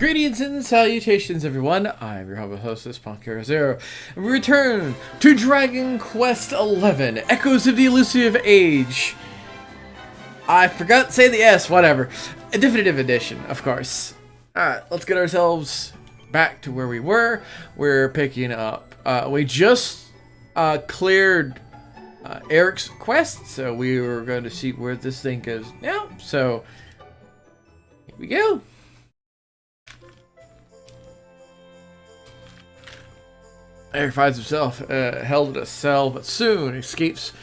Greetings and salutations, everyone. I'm your humble hostess, Punkero Zero, and we return to Dragon Quest XI: Echoes of the Elusive Age. I forgot to say the S, whatever. A definitive edition, of course. Alright, let's get ourselves back to where we were. We're picking up. We just cleared Eric's quest, so we were going to see where this thing goes now. So, here we go. Eric finds himself held in a cell, but soon escapes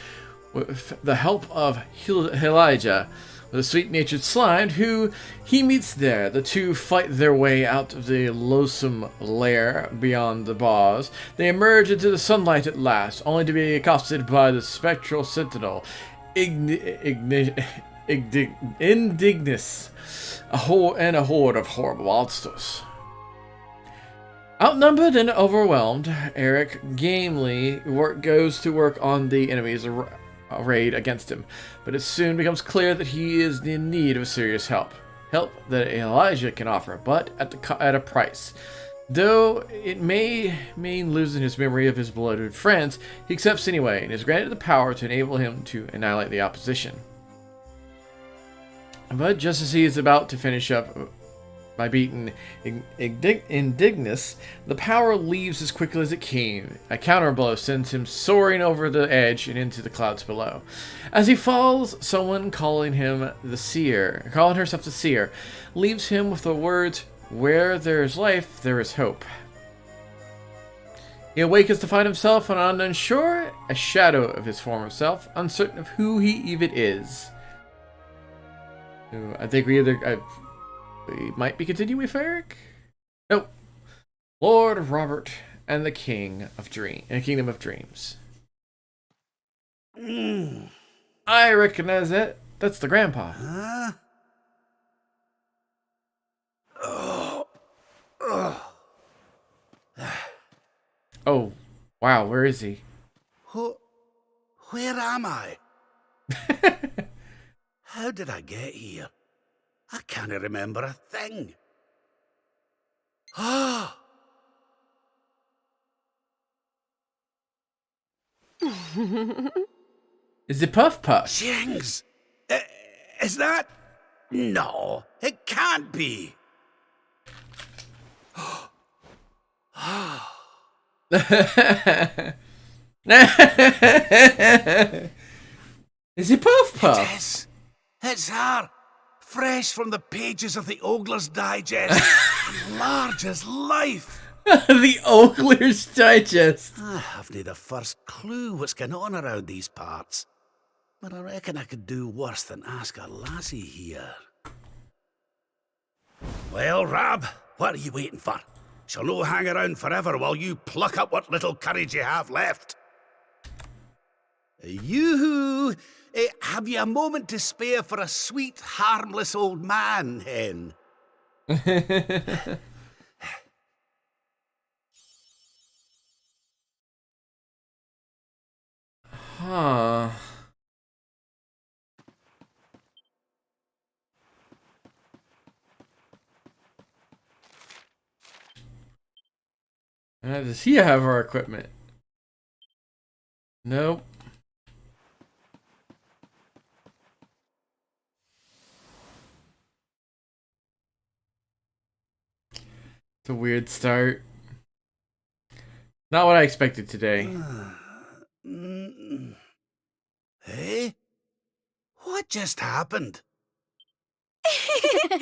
with the help of Elijah, the sweet-natured slime who he meets there. The two fight their way out of the loathsome lair beyond the bars. They emerge into the sunlight at last, only to be accosted by the spectral sentinel, Indignus, and a horde of horrible monsters. Outnumbered and overwhelmed, Eric gamely goes to work on the enemy's raid against him, but it soon becomes clear that he is in need of serious help. Help that Elijah can offer, but at a price. Though it may mean losing his memory of his beloved friends, he accepts anyway and is granted the power to enable him to annihilate the opposition. But just as he is about to finish up by beating Indignus, the power leaves as quickly as it came. A counterblow sends him soaring over the edge and into the clouds below. As he falls, someone calling herself the Seer, leaves him with the words, "Where there is life, there is hope." He awakens to find himself on an unsure, a shadow of his former self, uncertain of who he even is. So I think we might be continuing with Eric? Nope. Lord Robert and the Kingdom of Dreams. I recognize that. That's the grandpa. Huh? Oh, wow, where is he? Where am I? How did I get here? I can't remember a thing. Ah! Is it Puff Puff? Jings! Is that? No, it can't be. Is it Puff Puff? It is. It's her. Fresh from the pages of the Ogler's Digest. Large as life. The Ogler's Digest. I haven't the first clue what's going on around these parts. But I reckon I could do worse than ask a lassie here. Well, Rab, what are you waiting for? Shall no hang around forever while you pluck up what little courage you have left. Yoo-hoo! Have you a moment to spare for a sweet, harmless old man, hen? Huh. Does he have our equipment? Nope. It's a weird start. Not what I expected today. Hey? What just happened? Come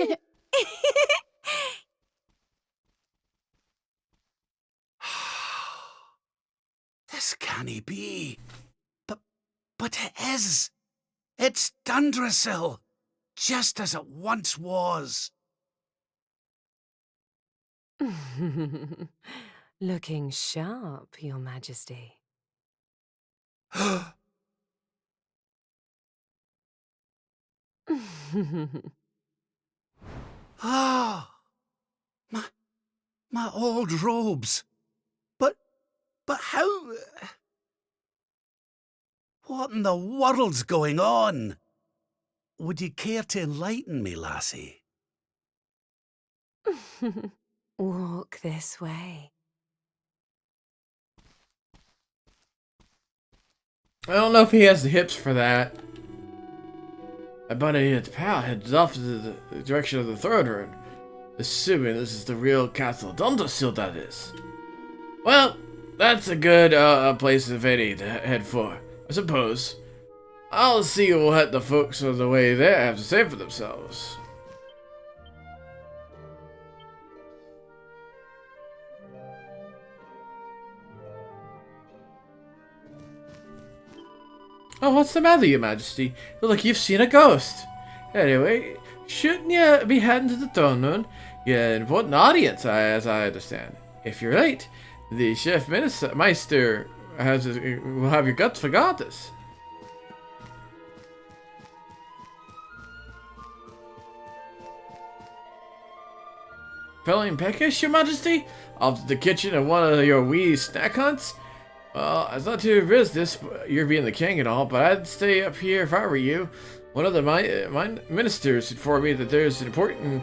on! This can't be. But it is. It's Dundrasil, just as it once was. Looking sharp, Your Majesty. Ah, my old robes. But how? What in the world's going on? Would you care to enlighten me, lassie? Walk this way. I don't know if he has the hips for that. My buddy pal heads off to the direction of the third room. Assuming this is the real Castle Dundersill, that is. Well, that's a good place of any to head for, I suppose. I'll see what the folks on the way there have to say for themselves. Oh, what's the matter, Your Majesty? Look like you've seen a ghost. Anyway, shouldn't you be heading to the throne room? You're an important audience, as I understand. If you're late, the Chef Meister will have your guts forgot this. Feeling peckish, Your Majesty? Off to the kitchen of one of your wee snack hunts? Well, it's not to risk this, you're being the king and all, but I'd stay up here if I were you. One of the my ministers informed me that there's something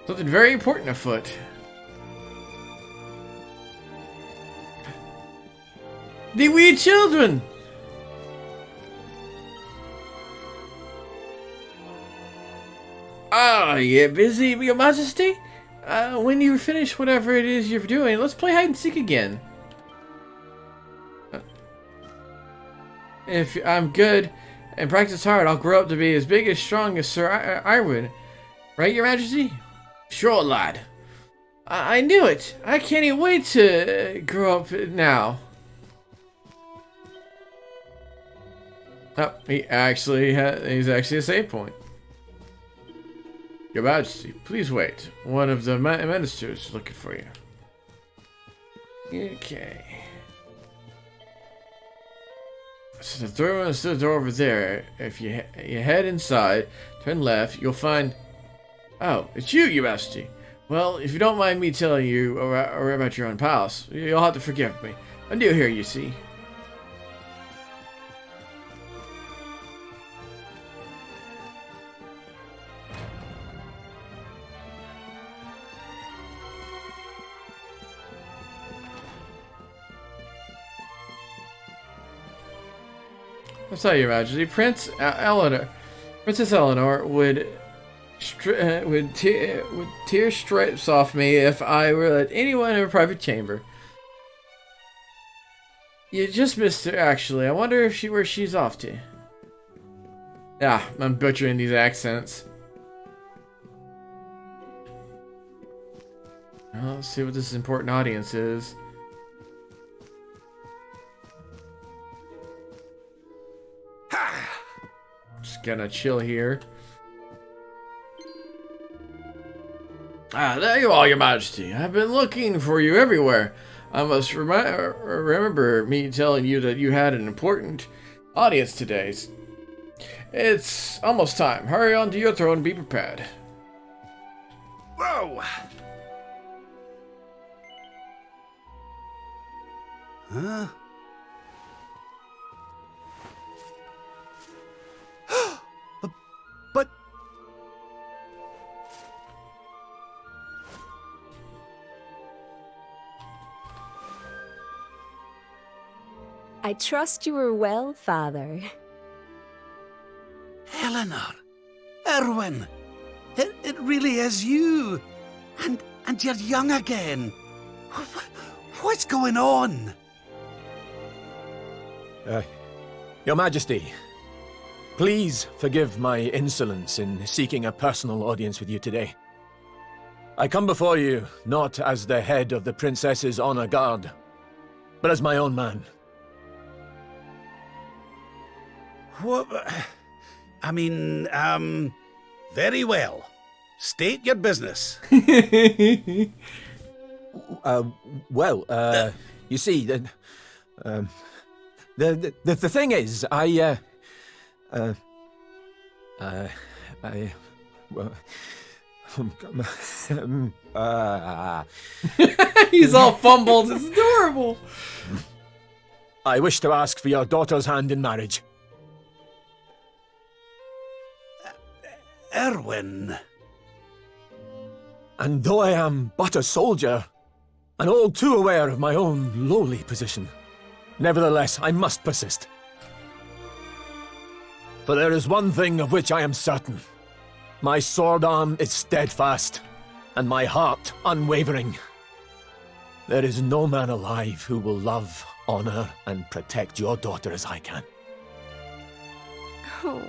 very important afoot. The wee children! Ah, you busy, Your Majesty? When you finish whatever it is you're doing, let's play hide and seek again. If I'm good and practice hard, I'll grow up to be as big as strong as Sir Irwin. Right, Your Majesty? Sure, lad. I knew it. I can't even wait to grow up now. Oh, he's actually a save point. Your Majesty, please wait. One of the ministers is looking for you. Okay. So the third one is the door over there. If you head inside, turn left, you'll find... Oh, it's you, Your Majesty. Well, if you don't mind me telling you about your own palace, you'll have to forgive me. I'm new here, you see. I'm sorry, Your Majesty. Princess Eleanor would tear stripes off me if I were let anyone in a private chamber. You just missed her, actually. I wonder if where she's off to. Yeah, I'm butchering these accents. Well, let's see what this important audience is. Just gonna chill here. Ah, there you are, Your Majesty. I've been looking for you everywhere. I must remember me telling you that you had an important audience today. It's almost time. Hurry on to your throne and be prepared. Whoa! Huh? But... I trust you are well, Father. Eleanor! Erwin! It really is you! And you're young again! What's going on? Your Majesty, please forgive my insolence in seeking a personal audience with you today. I come before you not as the head of the Princess's Honor Guard, but as my own man. What? I mean, very well. State your business. You see, the thing is, He's all fumbled. It's adorable. I wish to ask for your daughter's hand in marriage. Erwin. And though I am but a soldier, and all too aware of my own lowly position, nevertheless I must persist. For there is one thing of which I am certain. My sword arm is steadfast, and my heart unwavering. There is no man alive who will love, honor, and protect your daughter as I can. Oh.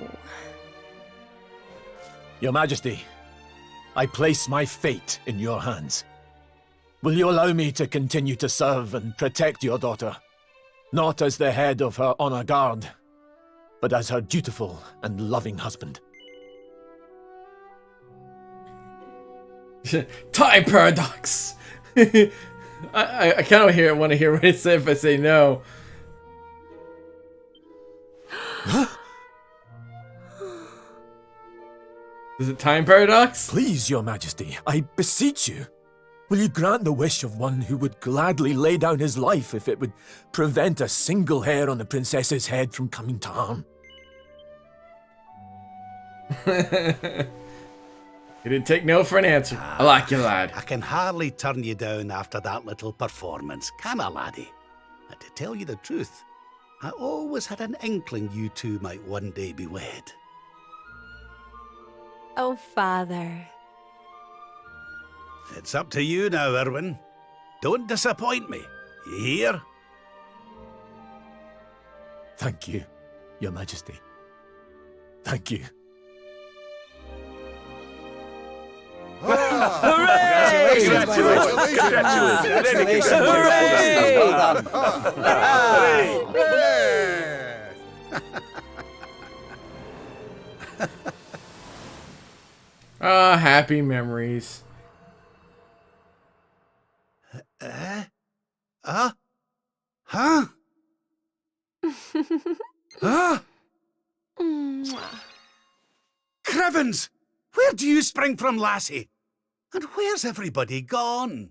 Your Majesty, I place my fate in your hands. Will you allow me to continue to serve and protect your daughter? Not as the head of her honor guard, but as her dutiful and loving husband. Time paradox! I kind of want to hear what it said if I say no. Is it time paradox? Please, your Majesty, I beseech you. Will you grant the wish of one who would gladly lay down his life if it would prevent a single hair on the princess's head from coming to harm? You didn't take no for an answer. I like you, lad. I can hardly turn you down after that little performance, can I, laddie? And to tell you the truth, I always had an inkling you two might one day be wed. Oh, Father. It's up to you now, Erwin. Don't disappoint me. You hear? Thank you, your Majesty. Thank you. Ah, happy memories. Huh? Huh? Crivens! Where do you spring from, lassie? And where's everybody gone?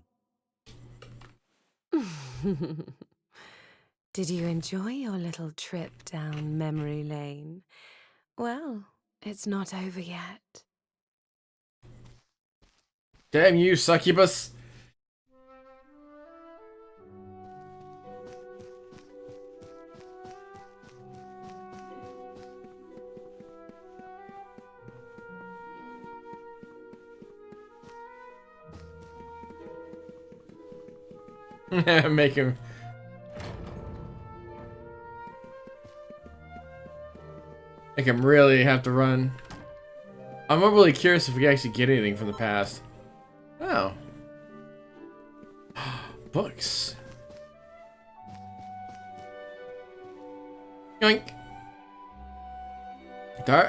Did you enjoy your little trip down memory lane? Well, it's not over yet. Damn you, succubus. Make him. Make him really have to run. I'm really curious if we actually get anything from the past. Oh. Books. Yoink.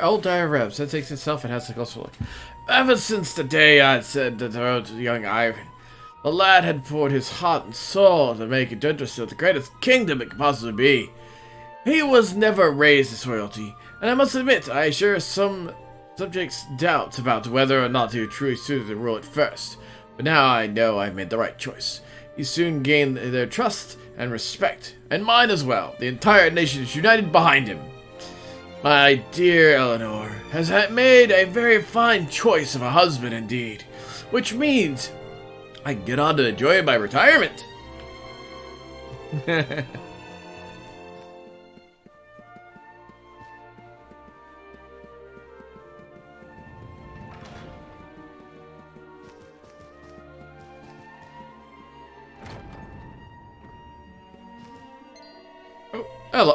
Old Diary of Reps. That takes itself and has a closer look. Ever since the day I said to the young Ivan, the lad had poured his heart and soul to make Idundrasil the greatest kingdom it could possibly be. He was never raised as royalty, and I must admit I share some subjects' doubts about whether or not he was truly suited to rule at first. But now I know I made the right choice. He soon gained their trust and respect, and mine as well. The entire nation is united behind him. My dear Eleanor has made a very fine choice of a husband indeed, which means I can get on to enjoy my retirement.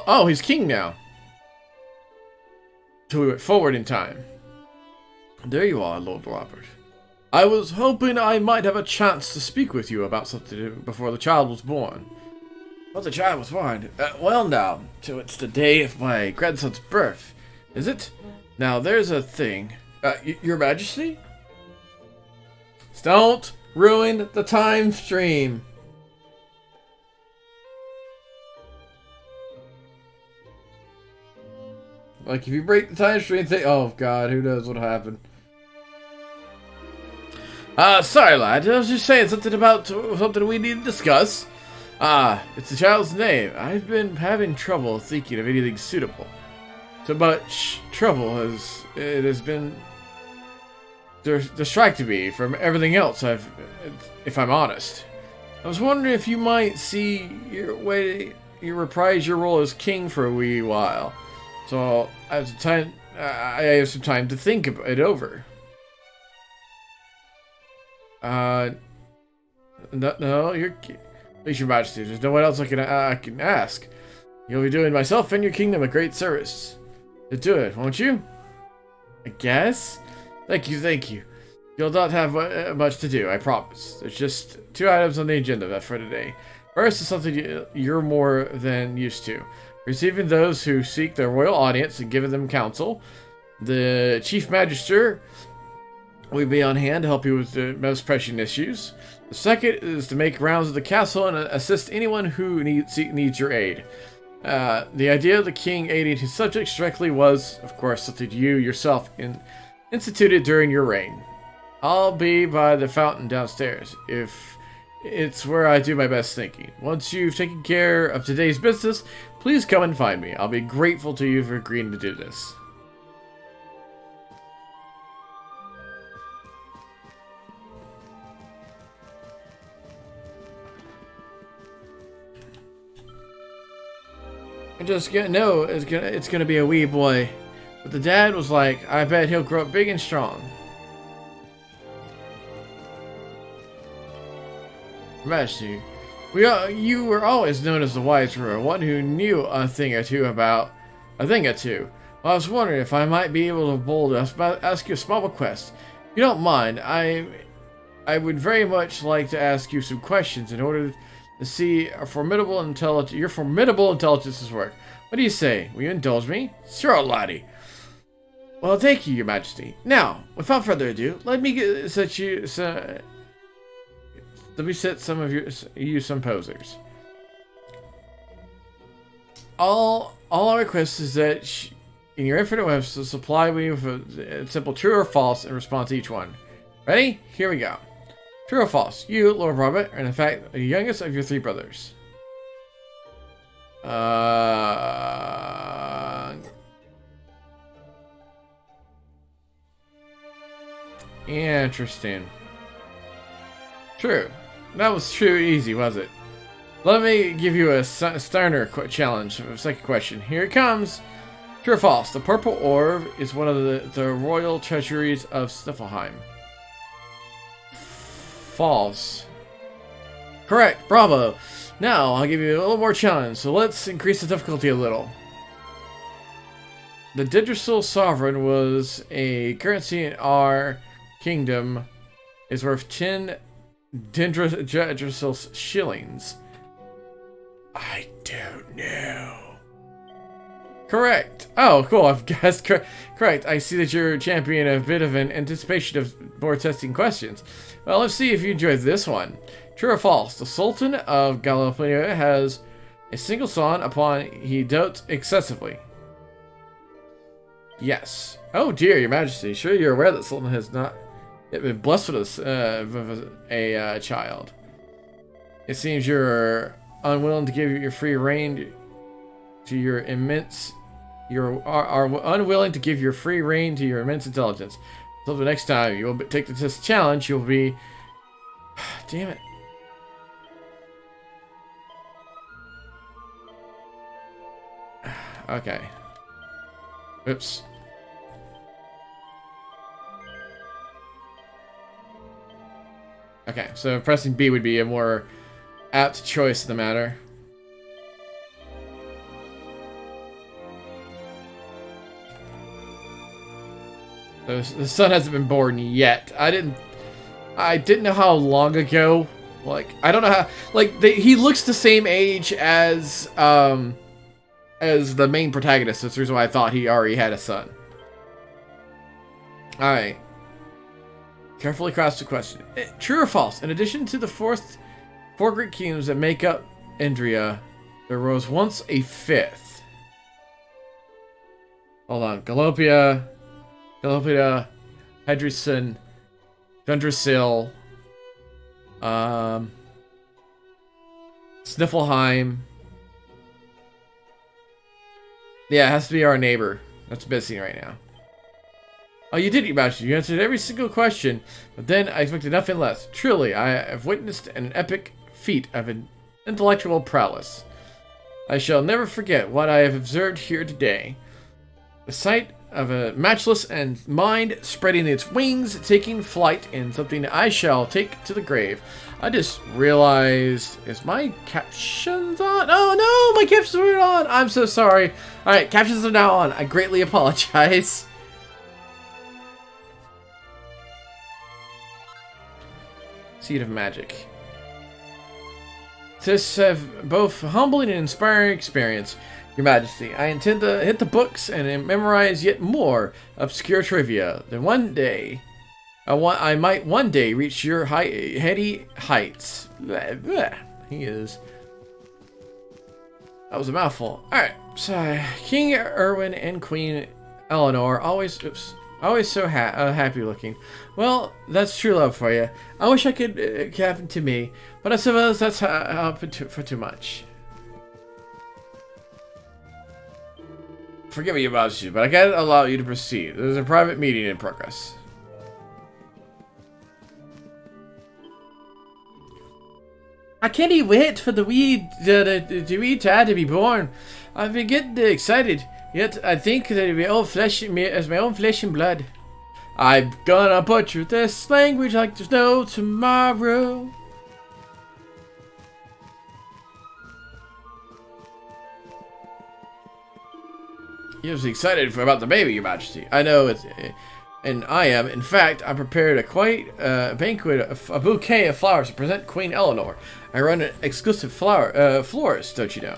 Oh, he's king now. So we went forward in time. There you are, Lord Robert. I was hoping I might have a chance to speak with you about something before the child was born. Well, the child was born? Well now, so it's the day of my grandson's birth, is it? Now, there's a thing. Your Majesty? Don't ruin the time stream. Like, if you break the time stream, oh god, who knows what'll happen. Sorry lad, I was just saying something about something we need to discuss. It's the child's name. I've been having trouble thinking of anything suitable. So much trouble it has been distracted me from everything else if I'm honest. I was wondering if you might see your way you reprise your role as king for a wee while. So I have some time to think it over. No, please, Your Majesty, there's no one else I can ask. You'll be doing myself and your kingdom a great service. To do it, won't you? I guess? Thank you. You'll not have much to do, I promise. There's just 2 items on the agenda for today. First is something you're more than used to. Receiving those who seek their royal audience and giving them counsel. The Chief Magister will be on hand to help you with the most pressing issues. The second is to make rounds of the castle and assist anyone who needs your aid. The idea of the king aiding his subjects directly was, of course, something you yourself instituted during your reign. I'll be by the fountain downstairs, if it's where I do my best thinking. Once you've taken care of today's business, please come and find me. I'll be grateful to you for agreeing to do this. I just know it's gonna be a wee boy. But the dad was like, I bet he'll grow up big and strong. Majesty, you were always known as the wise ruler, one who knew a thing or two. Well, I was wondering if I might be able to ask you a small request. If you don't mind, I would very much like to ask you some questions in order to see your formidable intelligence's work. What do you say? Will you indulge me? Sure, laddie. Well, thank you, Your Majesty. Now, without further ado, let me set some of you some posers. All I request is that in your infinite wishes, to supply me with a simple true or false in response to each one. Ready? Here we go. True or false? You, Lord Robert, are in fact the youngest of your 3 brothers. Interesting. True. That was true easy, was it? Let me give you a sterner challenge for the second question. Here it comes. True or false? The purple orb is one of the royal treasuries of Sniffelheim. False. Correct. Bravo. Now, I'll give you a little more challenge, so let's increase the difficulty a little. The Dindrasil Sovereign was a currency in our kingdom. Is worth 10 Dindrasil shillings. I don't know. Correct. Oh, cool. I've guessed correct. I see that you're championing a bit of an anticipation of more testing questions. Well, let's see if you enjoyed this one. True or false? The Sultan of Gallipoli has a single son upon he dotes excessively. Yes. Oh dear, Your Majesty. Sure you're aware that Sultan has not been blessed with a child. It seems you're unwilling to give your free reign to your immense... You are unwilling to give your free reign to your immense intelligence. So the next time you will take this challenge, you'll be... Damn it. Okay. Oops. Okay, so pressing B would be a more apt choice in the matter. The son hasn't been born yet. I didn't know how long ago. Like, I don't know how. Like, he looks the same age as the main protagonist. That's the reason why I thought he already had a son. All right. Carefully craft the question. True or false? In addition to the four Greek kingdoms that make up Indria, there was once a 5th. Hold on. Gallipoli, Hedrison, Dundrasil, Sniffelheim. Yeah, it has to be our neighbor. That's missing right now. Oh, you did, Your Majesty. You answered every single question, but then I expected nothing less. Truly, I have witnessed an epic feat of intellectual prowess. I shall never forget what I have observed here today. The sight of a matchless and mind spreading its wings, taking flight in something I shall take to the grave. I just realized, is my captions on? Oh no, my captions weren't on. I'm so sorry. Alright, captions are now on. I greatly apologize. Seed of Magic. This have both humbling and inspiring experience, Your Majesty. I intend to hit the books and memorize yet more obscure trivia. Then one day, I might one day reach your heady heights. Blah, blah. He is. That was a mouthful. Alright, so King Erwin and Queen Eleanor always so happy looking. Well, that's true love for you. I wish I could happen to me, but I suppose that's for too much. Forgive me about you, but I can't allow you to proceed. There's a private meeting in progress. I can't even wait for the wee child to be born. I've been getting excited, yet I think that it'll be old flesh as my own flesh and blood. I'm gonna butcher this language like there's no tomorrow. You're excited about the baby, Your Majesty. I know it's, and I am. In fact, I prepared a banquet, a bouquet of flowers to present Queen Eleanor. I run an exclusive florist, don't you know?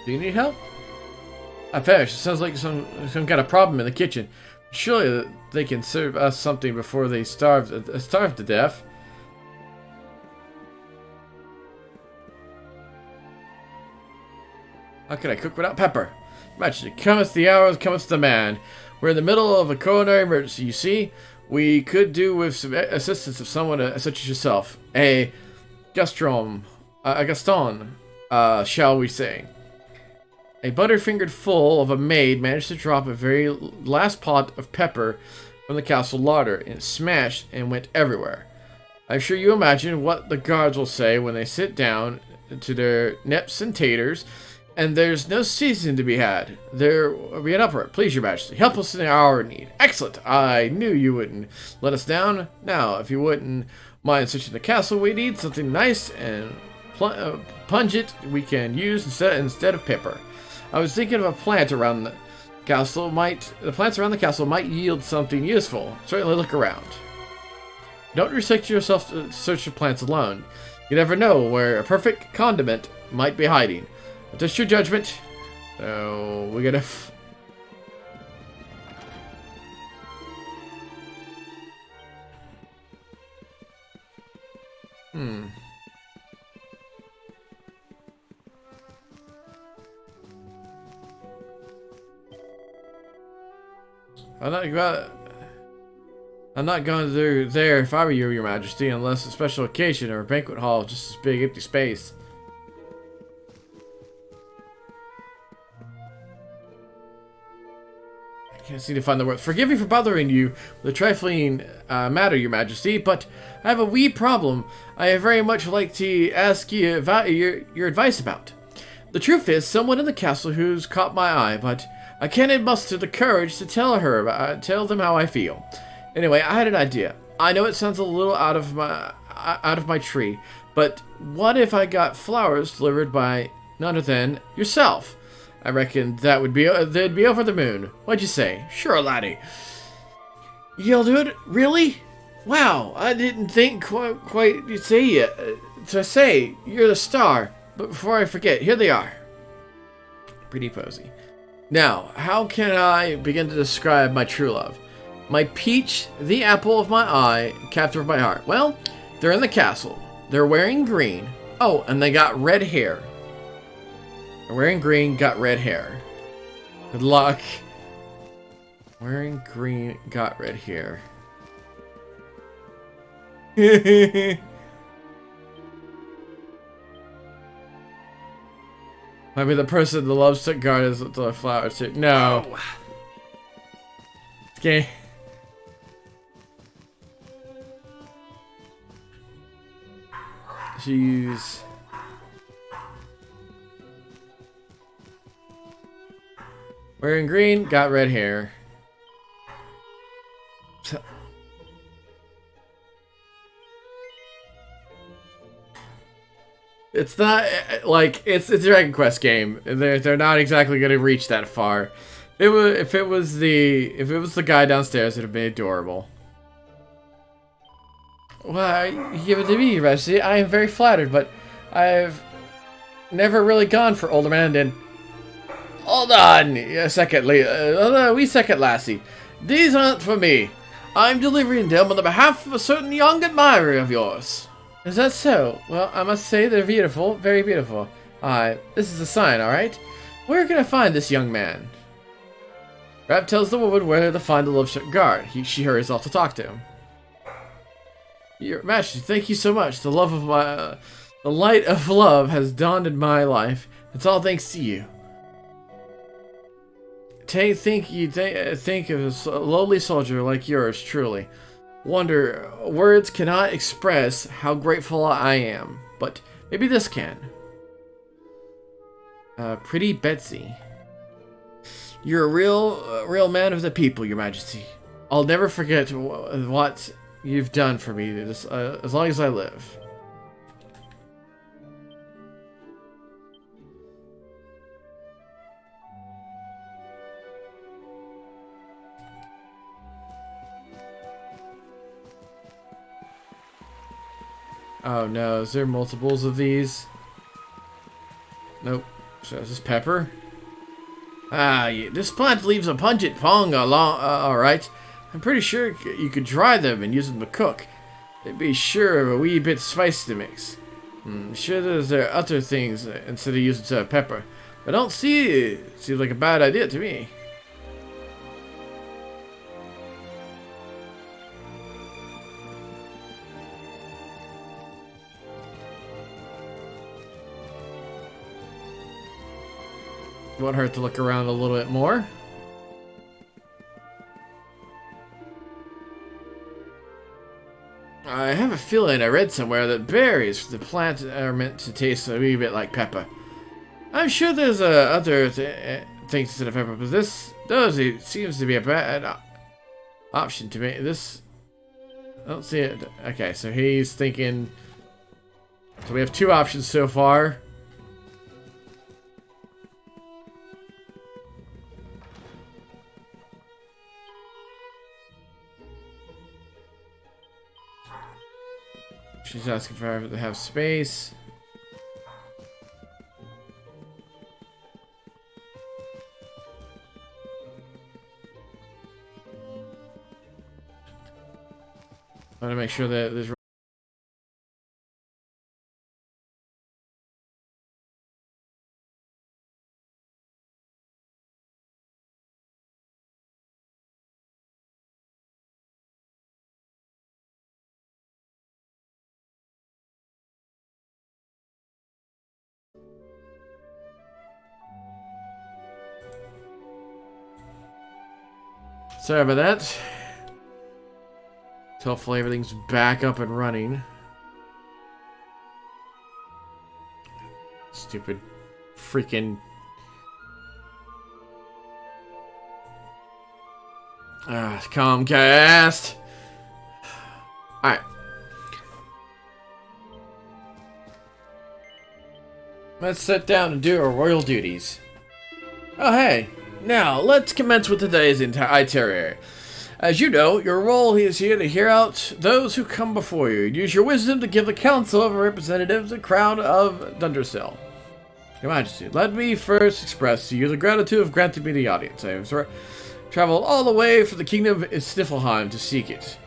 Do you need help? I finished. It sounds like some kind of problem in the kitchen. Surely they can serve us something before they starve to death. How can I cook without pepper? Majesty, cometh the hour, cometh the man. We're in the middle of a coronary emergency, you see. We could do with some assistance of someone such as yourself. A Gaston, shall we say. A butterfingered fool of a maid managed to drop a very last pot of pepper from the castle larder, and it smashed and went everywhere. I'm sure you imagine what the guards will say when they sit down to their nips and taters, and there's no seasoning to be had. There will be an uproar. Please, Your Majesty, help us in our need. Excellent! I knew you wouldn't let us down. Now, if you wouldn't mind searching the castle, we need something nice and pungent we can use instead of pepper. I was thinking of a plant around the castle. The plants around the castle might yield something useful. Certainly look around. Don't restrict yourself to search for plants alone. You never know where a perfect condiment might be hiding. But just your judgment. So we gotta. I'm not going through there if I were you, Your Majesty, unless a special occasion or a banquet hall, just this big empty space. I can't seem to find the word. Forgive me for bothering you with a trifling matter, Your Majesty, but I have a wee problem I very much like to ask you about your advice about. The truth is, someone in the castle who's caught my eye, but I can't muster the courage to tell them how I feel. Anyway, I had an idea. I know it sounds a little out of my tree, but what if I got flowers delivered by none other than yourself? I reckon they'd be over the moon. What'd you say? Sure, laddie. You'll do it? Really? Wow, I didn't think quite you'd say it. To say, you're the star. But before I forget, here they are. Pretty posy. Now, how can I begin to describe my true love? My peach, the apple of my eye, captive of my heart. Well, they're in the castle. They're wearing green. Oh, and they got red hair. They're wearing green, got red hair. Good luck. Wearing green, got red hair. Might be the person that loves to guard is the flowers too. No. Oh. Okay. Jeez. Wearing green, got red hair. It's not like it's a Dragon Quest game. They're not exactly gonna reach that far. If it was the guy downstairs, it'd have been adorable. Well, you give it to me, Majesty. I am very flattered, but I've never really gone for older men. And hold on a second, wee second, lassie. These aren't for me. I'm delivering them on the behalf of a certain young admirer of yours. Is that so? Well, I must say they're beautiful, very beautiful. This is a sign, alright? Where can I find this young man? Rap tells the woman where to find the love-struck guard. She hurries off to talk to him. Your Majesty, thank you so much. The light of love has dawned in my life. It's all thanks to you. Think of a lowly soldier like yours, truly. Words cannot express how grateful I am, but maybe this can. Pretty Betsy. You're a real man of the people, Your Majesty. I'll never forget what you've done for me as long as I live. Oh no, is there multiples of these? Nope. So is this pepper? Yeah, this plant leaves a pungent pong alright. I'm pretty sure you could dry them and use them to cook. They'd be sure of a wee bit spicy to mix. Sure there are other things instead of using pepper. I don't see it. Seems like a bad idea to me. Won't hurt to look around a little bit more. I have a feeling I read somewhere that berries for the plant are meant to taste a wee bit like pepper. I'm sure there's other things instead of pepper, but this seems to be a bad option to me. This, I don't see it. Okay, so he's thinking. So we have two options so far. She's asking for her to have space. I want to make sure that there's. Sorry about that. Hopefully everything's back up and running. Stupid freaking Comcast. Alright. Let's sit down and do our royal duties. Oh hey. Now, let's commence with today's itinerary. As you know, your role is here to hear out those who come before you. Use your wisdom to give the Council of Representatives the crown of Dundersill. Your Majesty, let me first express to you the gratitude of granting me the audience. I have traveled all the way from the Kingdom of Sniffelheim to seek it.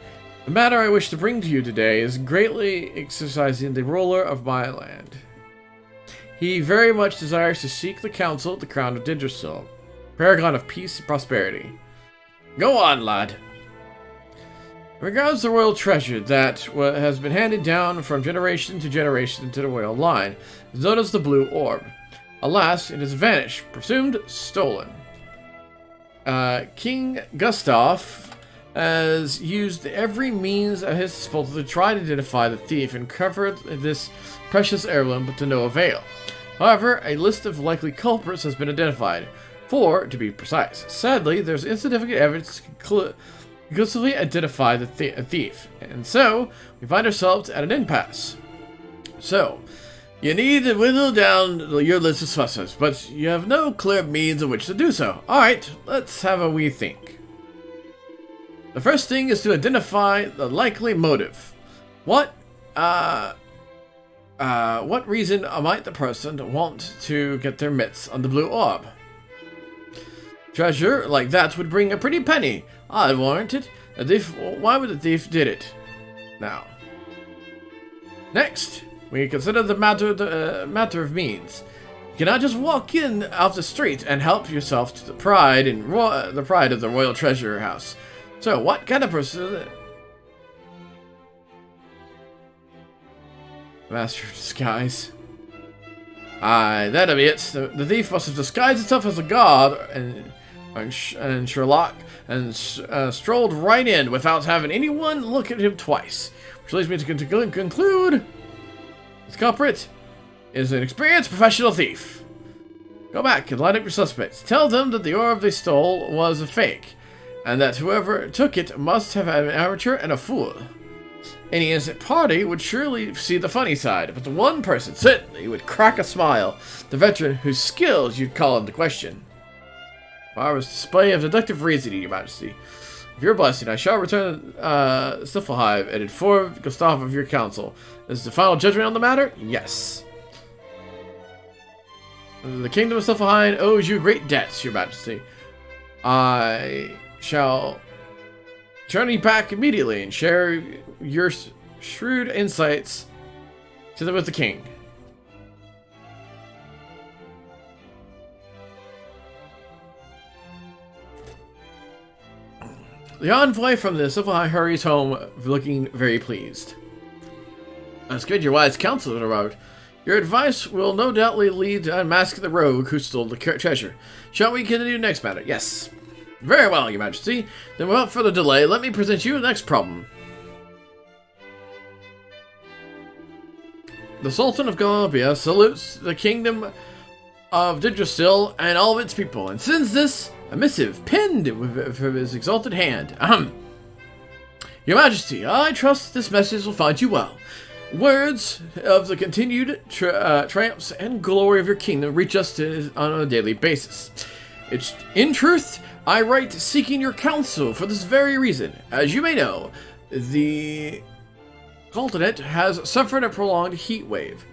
The matter I wish to bring to you today is greatly exercising the ruler of my land. He very much desires to seek the Council of the crown of Dindersill. Paragon of peace and prosperity. Go on, lad. In regards to the royal treasure that has been handed down from generation to generation into the royal line, is known as the Blue Orb. Alas, it has vanished, presumed stolen. King Gustav has used every means at his disposal to try to identify the thief and recover this precious heirloom, but to no avail. However, a list of likely culprits has been identified. 4, to be precise. Sadly, there's insignificant evidence to conclusively identify the thief, and so we find ourselves at an impasse. So, you need to whittle down your list of suspects, but you have no clear means of which to do so. Alright, let's have a wee think. The first thing is to identify the likely motive. What reason might the person want to get their mitts on the blue orb? Treasure like that would bring a pretty penny. I'd warrant it. Why would the thief did it? Now. Next, we consider the matter of means. You cannot just walk in off the street and help yourself to the pride of the royal treasure house. So, what kind of person? Master of disguise. Aye, that'll be it. The thief must have disguised itself as a god and Sherlock and strolled right in without having anyone look at him twice. Which leads me to conclude this culprit is an experienced professional thief. Go back and line up your suspects. Tell them that the orb they stole was a fake, and that whoever took it must have been an amateur and a fool. Any innocent party would surely see the funny side, but the one person certainly would crack a smile, the veteran whose skills you'd call into question. Marvelous display of deductive reasoning, Your Majesty. With your blessing, I shall return Snifflehive and inform Gustav of your counsel. Is the final judgment on the matter? Yes. The kingdom of Snifflehive owes you great debts, Your Majesty. I shall journey back immediately and share your shrewd insights with the king. The envoy from the Snifflehive hurries home, looking very pleased. That's good, your wise counsel, Robert. Your advice will no doubt lead to unmask the rogue who stole the treasure. Shall we continue next matter? Yes. Very well, Your Majesty. Then without further delay, let me present you the next problem. The Sultan of Galopia salutes the kingdom of Yggdrasil and all of its people, and sends this a missive penned from his exalted hand. Ahem. Your Majesty, I trust this message will find you well. Words of the continued triumphs and glory of your kingdom reach us on a daily basis. In truth, I write seeking your counsel for this very reason. As you may know, the continent has suffered a prolonged heat wave.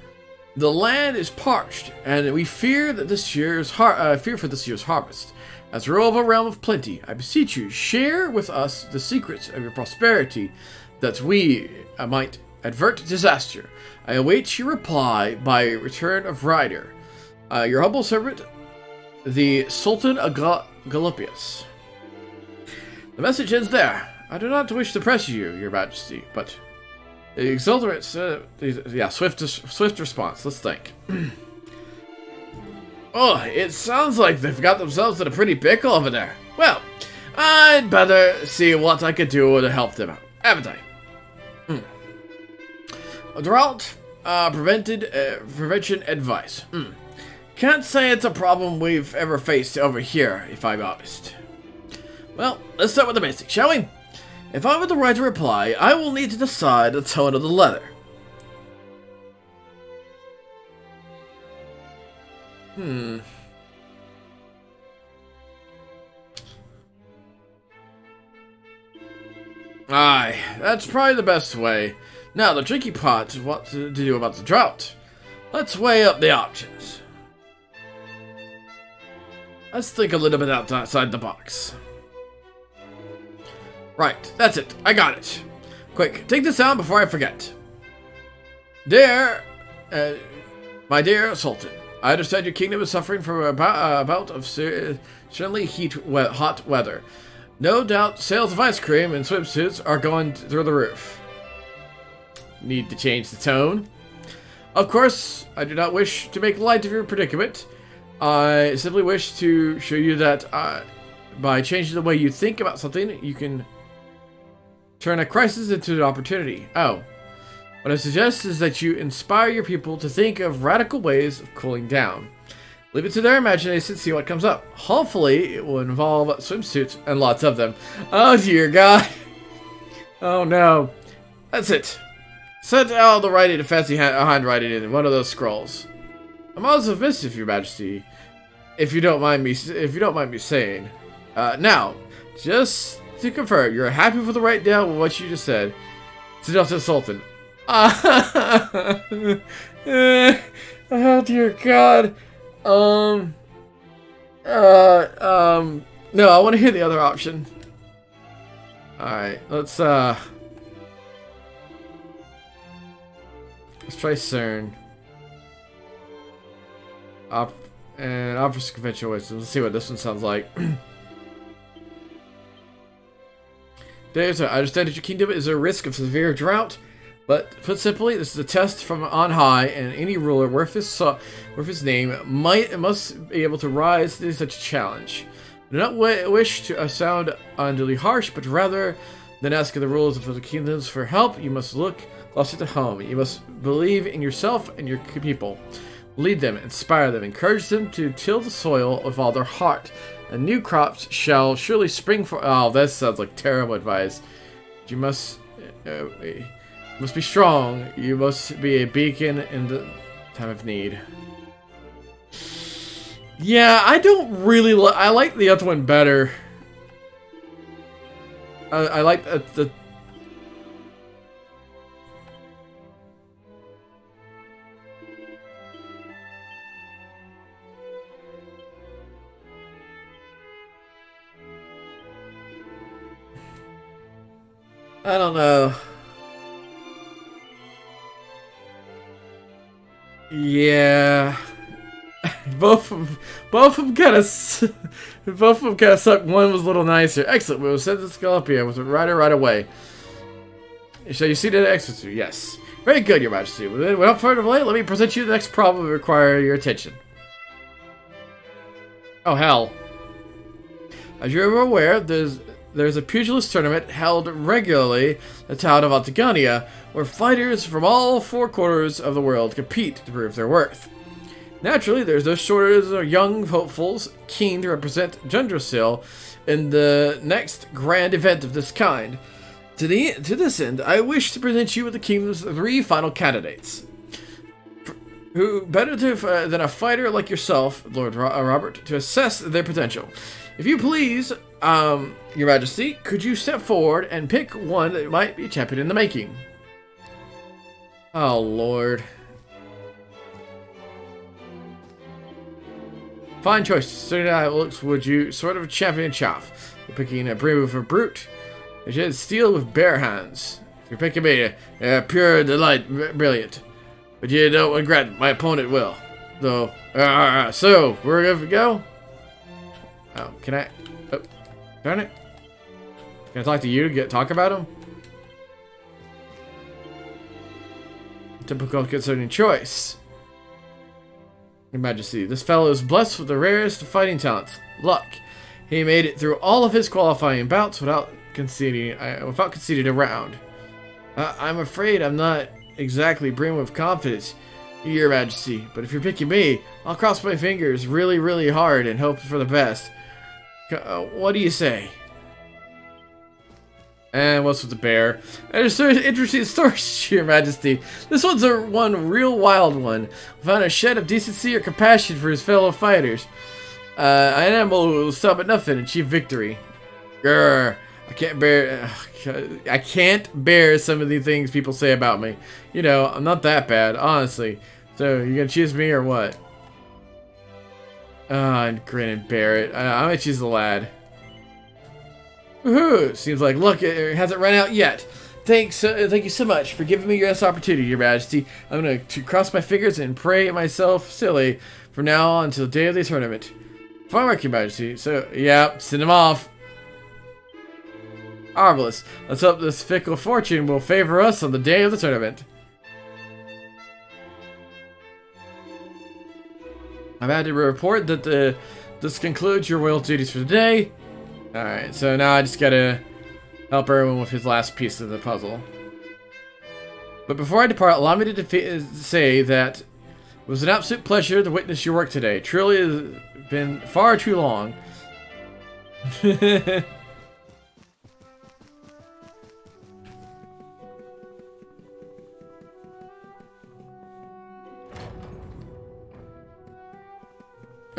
The land is parched, and we fear that this year's for this year's harvest. As ruler of a realm of plenty, I beseech you, share with us the secrets of your prosperity, that we might avert disaster. I await your reply by return of rider. Your humble servant, the Sultan of Galopius. The message ends there. I do not wish to press you, Your Majesty, but the exultant, swift response. Let's think. Oh, it sounds like they've got themselves in a pretty pickle over there. Well, I'd better see what I could do to help them out. Haven't I? Drought prevention advice. Can't say it's a problem we've ever faced over here, if I'm honest. Well, let's start with the basics, shall we? If I were to write a reply, I will need to decide the tone of the letter. Aye, that's probably the best way. Now, the tricky part is what to do about the drought. Let's weigh up the options. Let's think a little bit outside the box. Right, that's it. I got it. Quick, take this down before I forget. My dear Sultan, I understand your kingdom is suffering from a bout of certainly hot weather. No doubt sales of ice cream and swimsuits are going through the roof. Need to change the tone. Of course, I do not wish to make light of your predicament. I simply wish to show you that by changing the way you think about something, you can turn a crisis into an opportunity. Oh. What I suggest is that you inspire your people to think of radical ways of cooling down. Leave it to their imagination and see what comes up. Hopefully, it will involve swimsuits and lots of them. Oh dear God. Oh no. That's it. Set all the writing and fancy handwriting in one of those scrolls. I'm also submissive, Your Majesty, if you don't mind me saying. Now, just to confirm, you're happy with the write down with what you just said. It's to Sultan. Oh dear God. No, I want to hear the other option. Alright, let's try CERN. Office Conventional Wisdom. Let's see what this one sounds like. I understand that your kingdom is at risk of severe drought, but put simply, this is a test from on high, and any ruler worth his name must be able to rise to such a challenge. Do not wish to sound unduly harsh, but rather than asking the rulers of the kingdoms for help, you must look closer to home. You must believe in yourself and your people. Lead them, inspire them, encourage them to till the soil with all their heart. And new crops shall surely spring for. Oh, that sounds like terrible advice. You must be strong. You must be a beacon in the time of need. Yeah, I don't really. I like the other one better. I like the. I don't know. Yeah, both of them kind of suck. One was a little nicer. Excellent. We will send the Scalpia with a rider right away. Shall you see the exit? Yes. Very good, Your Majesty. Without further delay, let me present you the next problem that require your attention. Oh hell! As you're aware, there's a pugilist tournament held regularly in the town of Altagania, where fighters from all four quarters of the world compete to prove their worth. Naturally, there's no shortage of young hopefuls keen to represent Jundrasil in the next grand event of this kind. To this end, I wish to present you with the kingdom's 3 final candidates. Who better than a fighter like yourself, Lord Robert, to assess their potential. If you please, Your Majesty, could you step forward and pick one that might be a champion in the making? Oh, Lord. Fine choice. Starting out looks would you sort of a champion chaff. You're picking a brave for brute. You should steal with bare hands. You're picking me pure delight, brilliant. But you don't regret. My opponent will. Though. So we're good to go. Oh, can I? Oh, darn it! Can I talk to you to talk about him? Typical concerning choice. Your Majesty, this fellow is blessed with the rarest of fighting talents, luck. He made it through all of his qualifying bouts without conceding a round. I'm afraid I'm not exactly brimming with confidence, Your Majesty, but if you're picking me, I'll cross my fingers really, really hard and hope for the best. What do you say? And what's with the bear? There's an interesting story, Your Majesty. This one's one real wild one. Without a shed of decency or compassion for his fellow fighters. An animal will stop at nothing and achieve victory. Grr. I can't bear some of the things people say about me. You know, I'm not that bad, honestly. So, you gonna choose me or what? And grin and bear it. I'm gonna choose the lad. Woohoo! Seems like luck hasn't run out yet. Thank you so much for giving me this opportunity, Your Majesty. I'm gonna cross my fingers and pray myself silly from now on until the day of the tournament. Fine work, Your Majesty. So, yeah, send him off. Marvelous. Let's hope this fickle fortune will favor us on the day of the tournament. I'm happy to report that this concludes your royal duties for the day. Alright, so now I just gotta help everyone with his last piece of the puzzle. But before I depart, allow me to say that it was an absolute pleasure to witness your work today. Truly has been far too long.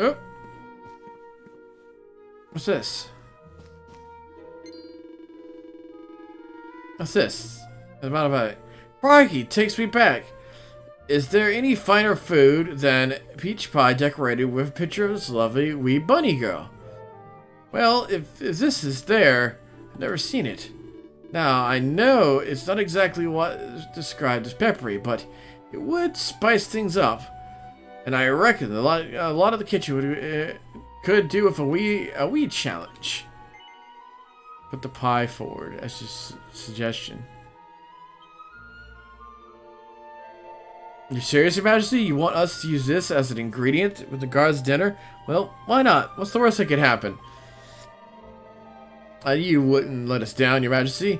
Oh. What's this? What's this? About Crikey, takes me back. Is there any finer food than peach pie decorated with a picture of this lovely wee bunny girl? Well, if this is there, I've never seen it. Now, I know it's not exactly what is described as peppery, but it would spice things up. And I reckon a lot of the kitchen could do with a wee challenge. Put the pie forward as just a suggestion. You serious, Your Majesty? You want us to use this as an ingredient with the guards' dinner? Well, why not? What's the worst that could happen? You wouldn't let us down, Your Majesty.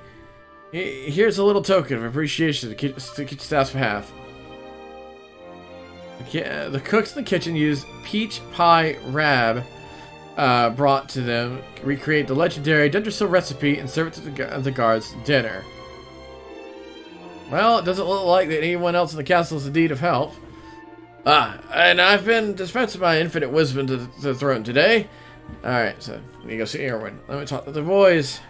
Here's a little token of appreciation to the staff's behalf. The cooks in the kitchen used peach pie rab brought to them to recreate the legendary Dendersil recipe and serve it to the guards' dinner. Well, it doesn't look like that anyone else in the castle is in need of help. And I've been dispensing my infinite wisdom to the throne today. Alright, so let me go see Erwin. Let me talk to the boys.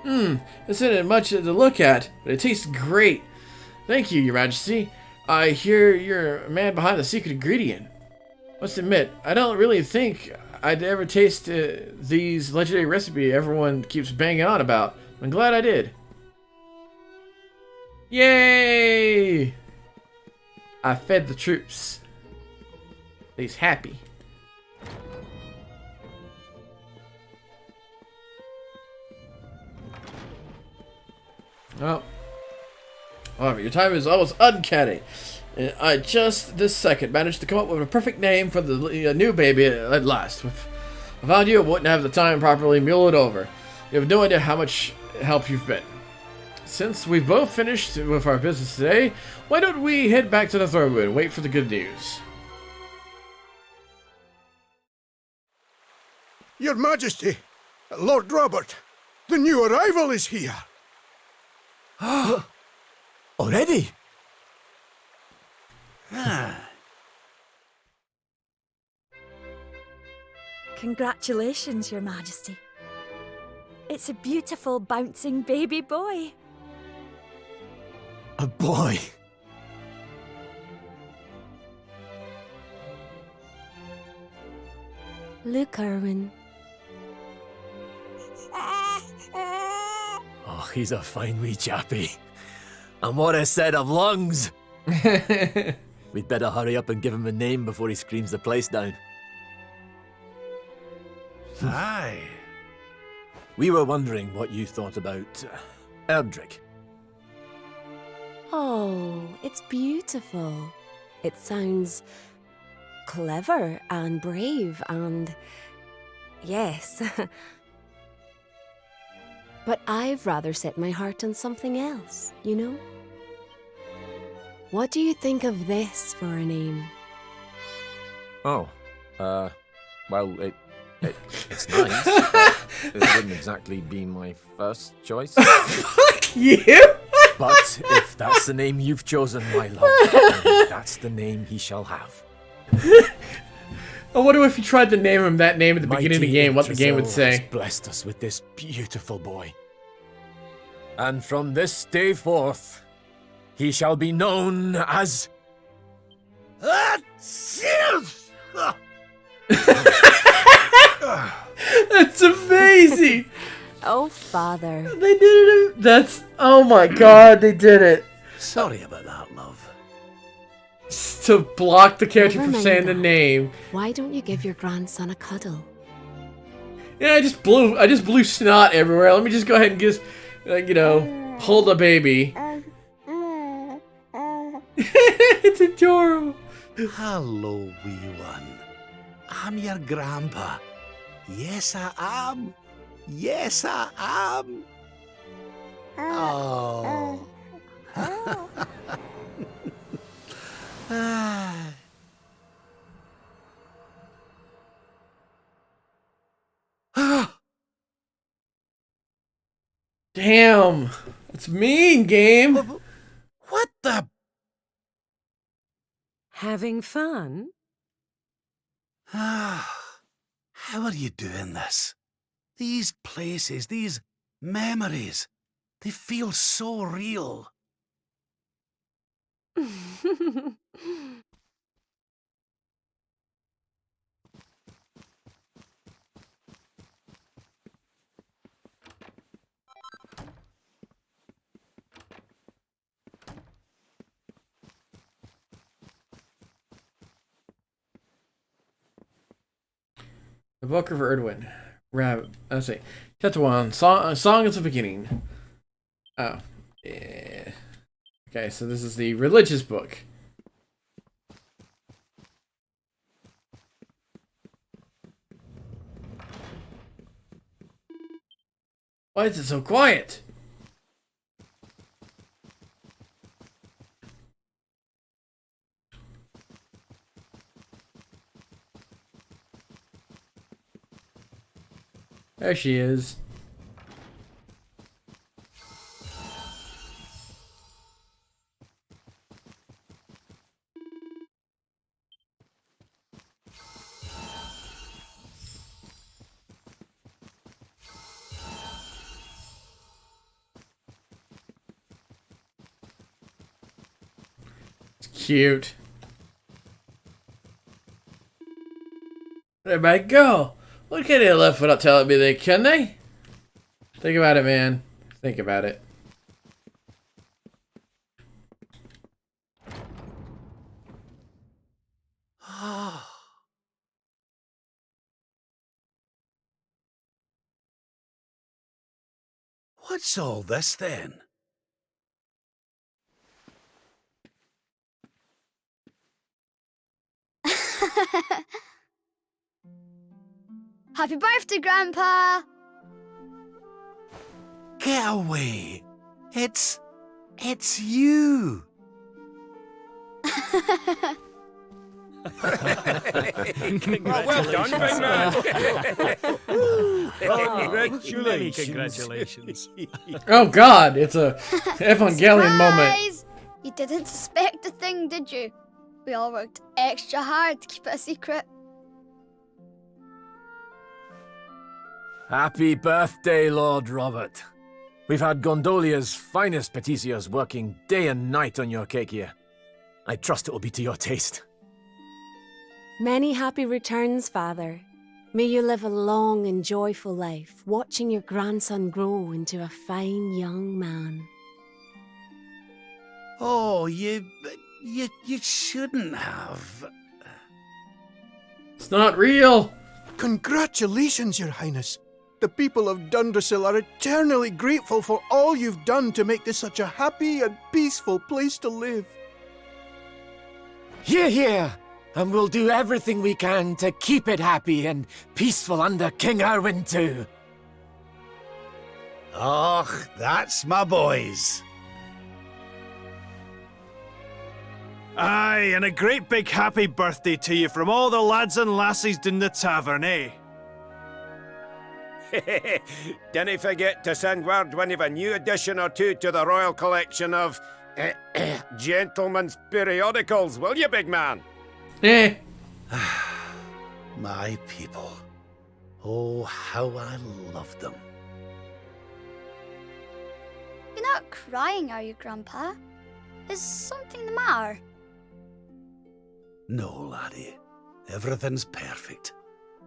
This isn't much to look at, but it tastes great. Thank you, Your Majesty. I hear you're a man behind the secret ingredient. Must admit, I don't really think I'd ever taste these legendary recipe everyone keeps banging on about. I'm glad I did. Yay! I fed the troops. He's happy. Well, however, your time is almost uncanny. I just this second managed to come up with a perfect name for the new baby at last. Without you, I wouldn't have the time to properly mule it over. You have no idea how much help you've been. Since we've both finished with our business today, why don't we head back to the throne room and wait for the good news? Your Majesty, Lord Robert, the new arrival is here. Already? Congratulations, Your Majesty. It's a beautiful, bouncing baby boy. A boy. Look, Erwin. Oh, he's a fine wee chappie. And what a set of lungs! We'd better hurry up and give him a name before he screams the place down. Aye. We were wondering what you thought about Erdrick. Oh, it's beautiful. It sounds clever and brave and... yes. But I've rather set my heart on something else, you know? What do you think of this for a name? Oh, well, it's nice. It wouldn't exactly be my first choice. Fuck you! But if that's the name you've chosen, my love, then that's the name he shall have. I wonder if you tried to name him that name at the beginning of the game, what the game would Yggdrasil say. has blessed us with this beautiful boy. And from this day forth, he shall be known as... That's amazing! Oh, Father. They did it! That's... oh my god, they did it! Sorry about that, love. To block the character Never from mind saying the that. name. Why don't you give your grandson a cuddle? Yeah, I just blew snot everywhere. Let me just go ahead and just, like, you know, hold the baby. It's adorable. Hello, wee one. I'm your grandpa. Yes, I am. Yes, I am. Oh. Ah. Damn. That's mean, game. What the? Having fun? Ah. How are you doing this? These places, these memories, they feel so real. The Book of Erdwin. Let's see. Chapter 1. Song at the Beginning. Oh. Yeah. Okay, so this is the religious book. Why is it so quiet? There she is. It's cute. Where'd everybody go? What can they left without telling me they can they? Think about it, man. Think about it. What's all this then? Happy birthday, Grandpa! Get away! It's you! Well done, big man! Congratulations. Oh god, it's a Evangelion moment. Surprise! You didn't suspect a thing, did you? We all worked extra hard to keep it a secret. Happy birthday, Lord Robert. We've had Gondolia's finest paticiers working day and night on your cake here. I trust it will be to your taste. Many happy returns, Father. May you live a long and joyful life, watching your grandson grow into a fine young man. Oh, you shouldn't have. It's not real. Congratulations, Your Highness. The people of Dundrasil are eternally grateful for all you've done to make this such a happy and peaceful place to live. Hear, hear! And we'll do everything we can to keep it happy and peaceful under King Erwin too. Och, that's my boys. Aye, and a great big happy birthday to you from all the lads and lassies in the tavern, eh? Dinna forget to send word when you've a new edition or two to the Royal Collection of Gentlemen's Periodicals, will you, big man? Eh. My people. Oh, how I love them. You're not crying, are you, Grandpa? Is something the matter? No, laddie. Everything's perfect.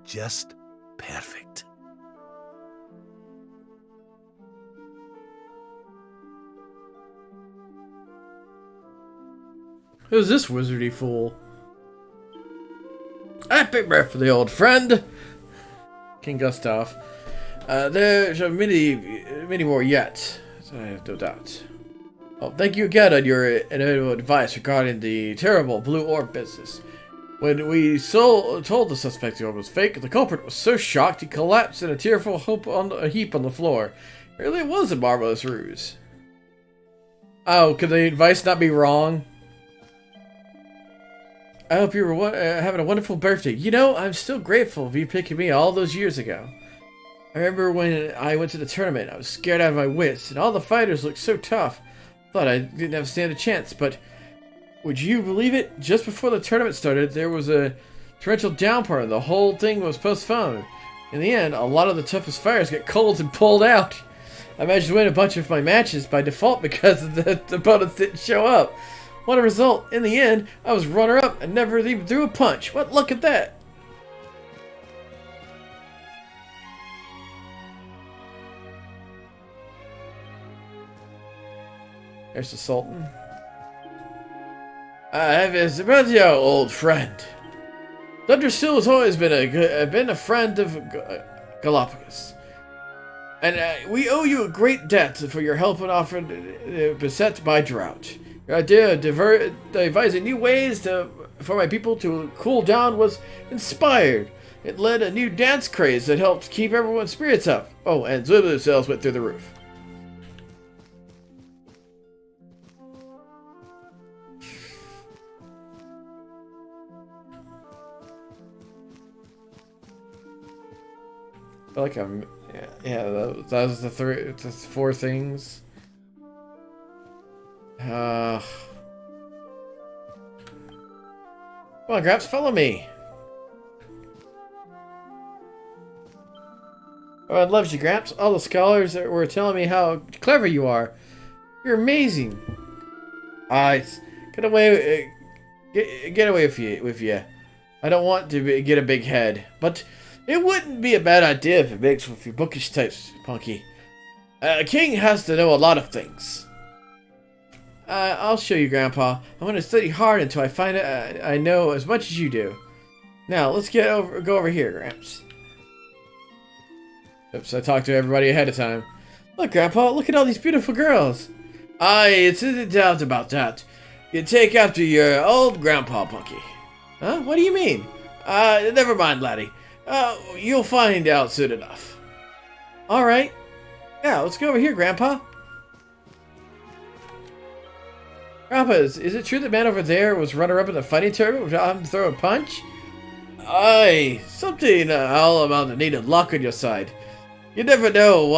Just perfect. Who's this wizardy fool? Happy birthday, old friend! King Gustav. There's many more yet. I have no doubt. Oh, thank you again on your invaluable advice regarding the terrible blue orb business. When we told the suspect the orb was fake, the culprit was so shocked he collapsed in a tearful heap on the floor. It really was a marvelous ruse. Oh, could the advice not be wrong? I hope you were having a wonderful birthday. You know, I'm still grateful for you picking me all those years ago. I remember when I went to the tournament, I was scared out of my wits, and all the fighters looked so tough. Thought I didn't have a stand a chance, but would you believe it? Just before the tournament started, there was a torrential downpour, and the whole thing was postponed. In the end, a lot of the toughest fighters got colds and pulled out. I managed to win a bunch of my matches by default because the opponents didn't show up. What a result! In the end, I was runner-up and never even threw a punch. What luck at that! There's the Sultan. I have Isabelio, old friend. Dundrasil has always been a friend of Galapagos. And we owe you a great debt for your help when often beset by drought. Your idea of devising new ways for my people to cool down was inspired. It led a new dance craze that helped keep everyone's spirits up. Oh, and Zulu sales went through the roof. I feel like that was the four things. Come on, Gramps, follow me. Oh, I love you, Gramps. All the scholars that were telling me how clever you are. You're amazing. Get away with you. I don't want to get a big head, but it wouldn't be a bad idea if it makes with your bookish types, Punky. A king has to know a lot of things. I'll show you, Grandpa. I'm going to study hard until I find I know as much as you do. Now, let's go over here, Gramps. Oops, I talked to everybody ahead of time. Look, Grandpa, look at all these beautiful girls. It's no doubt about that. You take after your old Grandpa, Punky. Huh? What do you mean? Never mind, laddie. You'll find out soon enough. Alright. Yeah, let's go over here, Grandpa. Grandpa, is it true the man over there was runner-up in the fighting tournament without having to throw a punch? Aye, something all amount of needed luck on your side. You never know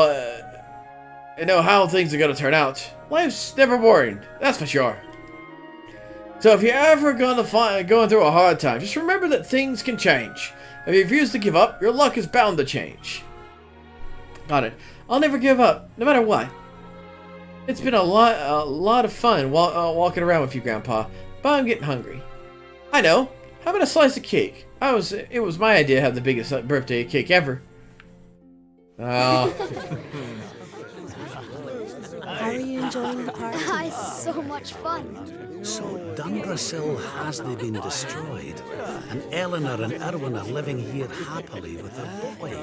how things are gonna turn out. Life's never boring, that's for sure. So if you're ever going through a hard time, just remember that things can change. If you refuse to give up, your luck is bound to change. Got it. I'll never give up, no matter what. It's been a lot of fun walking around with you, Grandpa, but I'm getting hungry. I know. How about a slice of cake? It was my idea to have the biggest birthday cake ever. How are you enjoying the party? It's so much fun. So Dundrasil hasn't been destroyed, and Eleanor and Erwin are living here happily with their boy.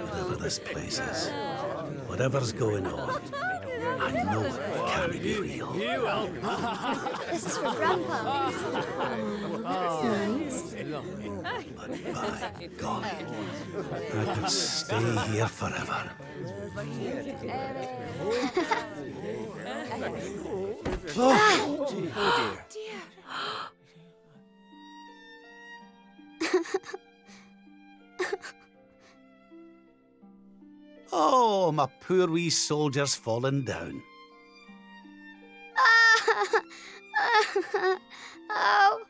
Whatever this place is, whatever's going on, I know it can't be real. This is for Grandpa. That's nice. But by God, I could stay here forever. Oh dear. Oh, my poor wee soldier's fallen down. Oh.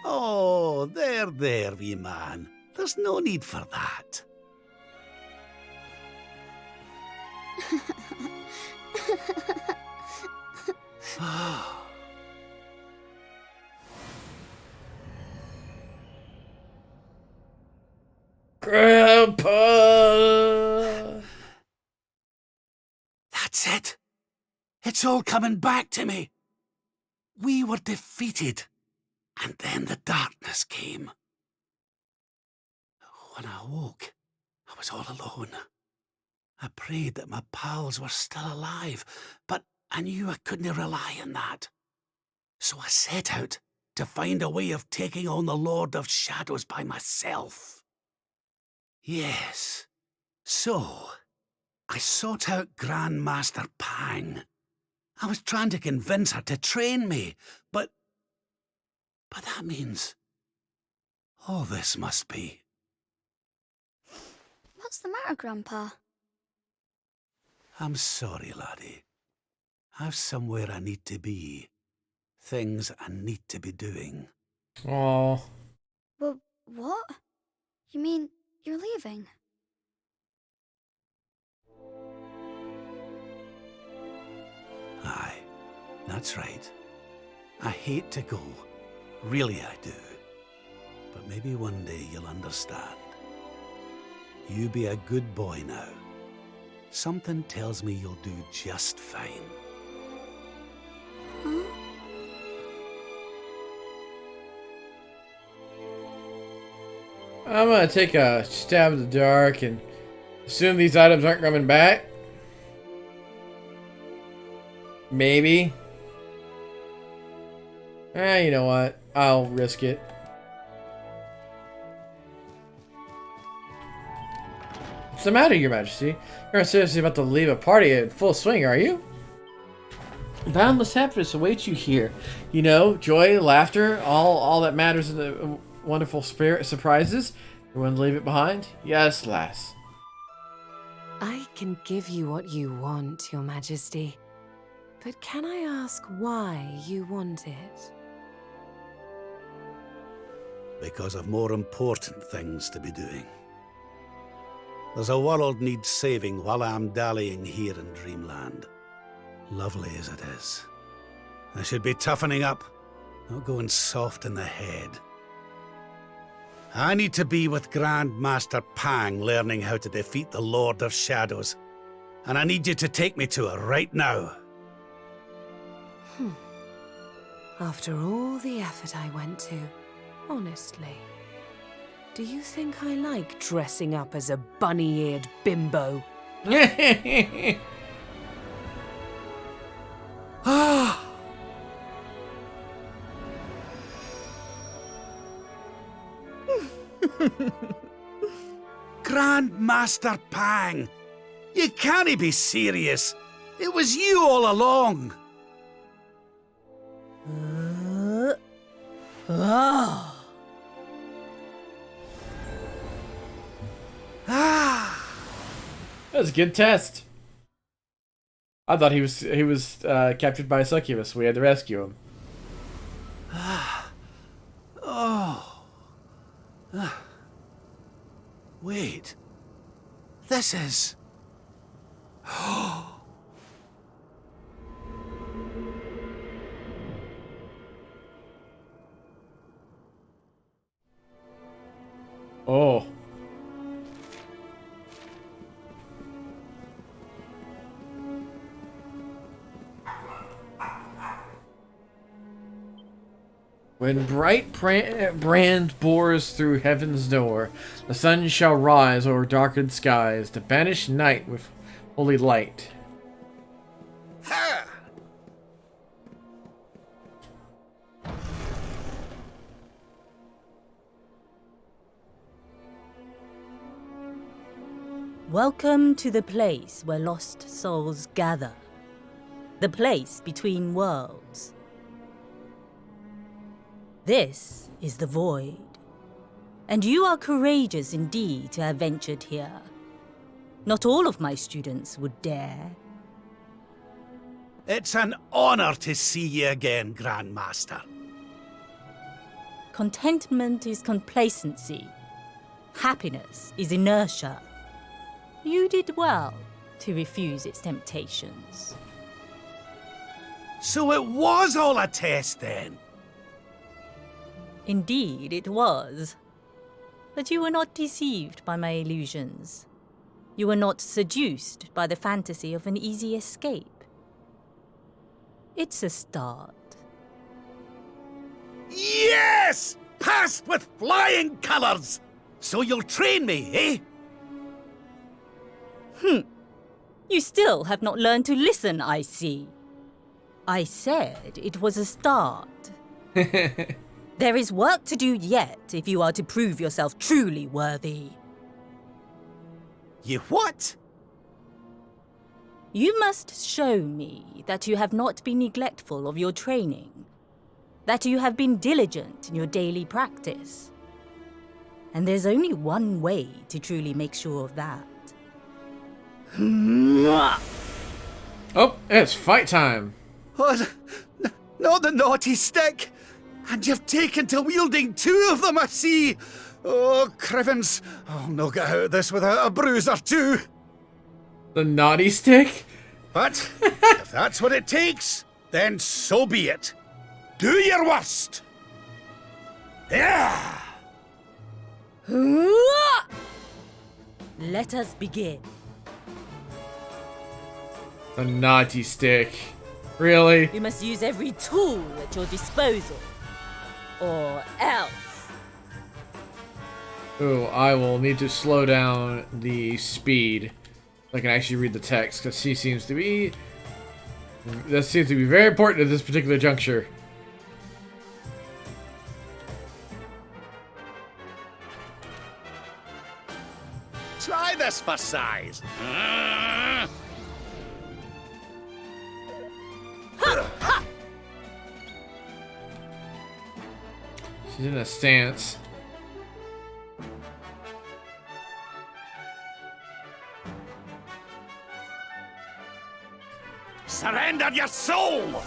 Oh, there, wee man. There's no need for that. Grandpa! That's it. It's all coming back to me. We were defeated, and then the darkness came. When I awoke, I was all alone. I prayed that my pals were still alive, but I knew I couldn't rely on that. So I set out to find a way of taking on the Lord of Shadows by myself. Yes, so I sought out Grandmaster Pang. I was trying to convince her to train me, but that means all this must be. What's the matter, Grandpa? I'm sorry, laddie. I've somewhere I need to be. Things I need to be doing. Oh. Well, what? You mean you're leaving? Aye, that's right. I hate to go. Really, I do. But maybe one day you'll understand. You be a good boy now. Something tells me you'll do just fine. Huh? I'm gonna take a stab in the dark and assume these items aren't coming back. Maybe. You know what? I'll risk it. What's the matter, Your Majesty? You're not seriously about to leave a party in full swing, are you? Boundless happiness awaits you here. You know, joy, laughter, all that matters in the wonderful spirit surprises. You want to leave it behind? Yes, lass. I can give you what you want, Your Majesty. But can I ask why you want it? Because of more important things to be doing. There's a world needs saving while I'm dallying here in Dreamland. Lovely as it is. I should be toughening up, not going soft in the head. I need to be with Grandmaster Pang learning how to defeat the Lord of Shadows. And I need you to take me to her right now. After all the effort I went to, honestly, do you think I like dressing up as a bunny-eared bimbo? Ah! Grandmaster Pang! You can't be serious! It was you all along! That was a good test. I thought he was captured by a succubus. We had to rescue him. Wait. This is... Oh. When bright brand bores through heaven's door, the sun shall rise over darkened skies to banish night with holy light. Ha! Welcome to the place where lost souls gather. The place between worlds. This is the Void. And you are courageous indeed to have ventured here. Not all of my students would dare. It's an honor to see you again, Grandmaster. Contentment is complacency. Happiness is inertia. You did well to refuse its temptations. So it was all a test then? Indeed, it was. But you were not deceived by my illusions. You were not seduced by the fantasy of an easy escape. It's a start. Yes! Passed with flying colours! So you'll train me, eh? You still have not learned to listen, I see. I said it was a start. There is work to do yet if you are to prove yourself truly worthy. You what? You must show me that you have not been neglectful of your training, that you have been diligent in your daily practice. And there's only one way to truly make sure of that. Oh, it's fight time. What? Not the naughty stick! And you've taken to wielding two of them, I see! Oh, Crivens, I'll not get out of this without a bruise or two! The naughty stick? But if that's what it takes, then so be it. Do your worst! Yeah! Let us begin. The naughty stick. Really? You must use every tool at your disposal, or else. Ooh, I will need to slow down the speed so I can actually read the text, because that seems to be very important at this particular juncture. Try this for size. She's in a stance. Surrender your soul!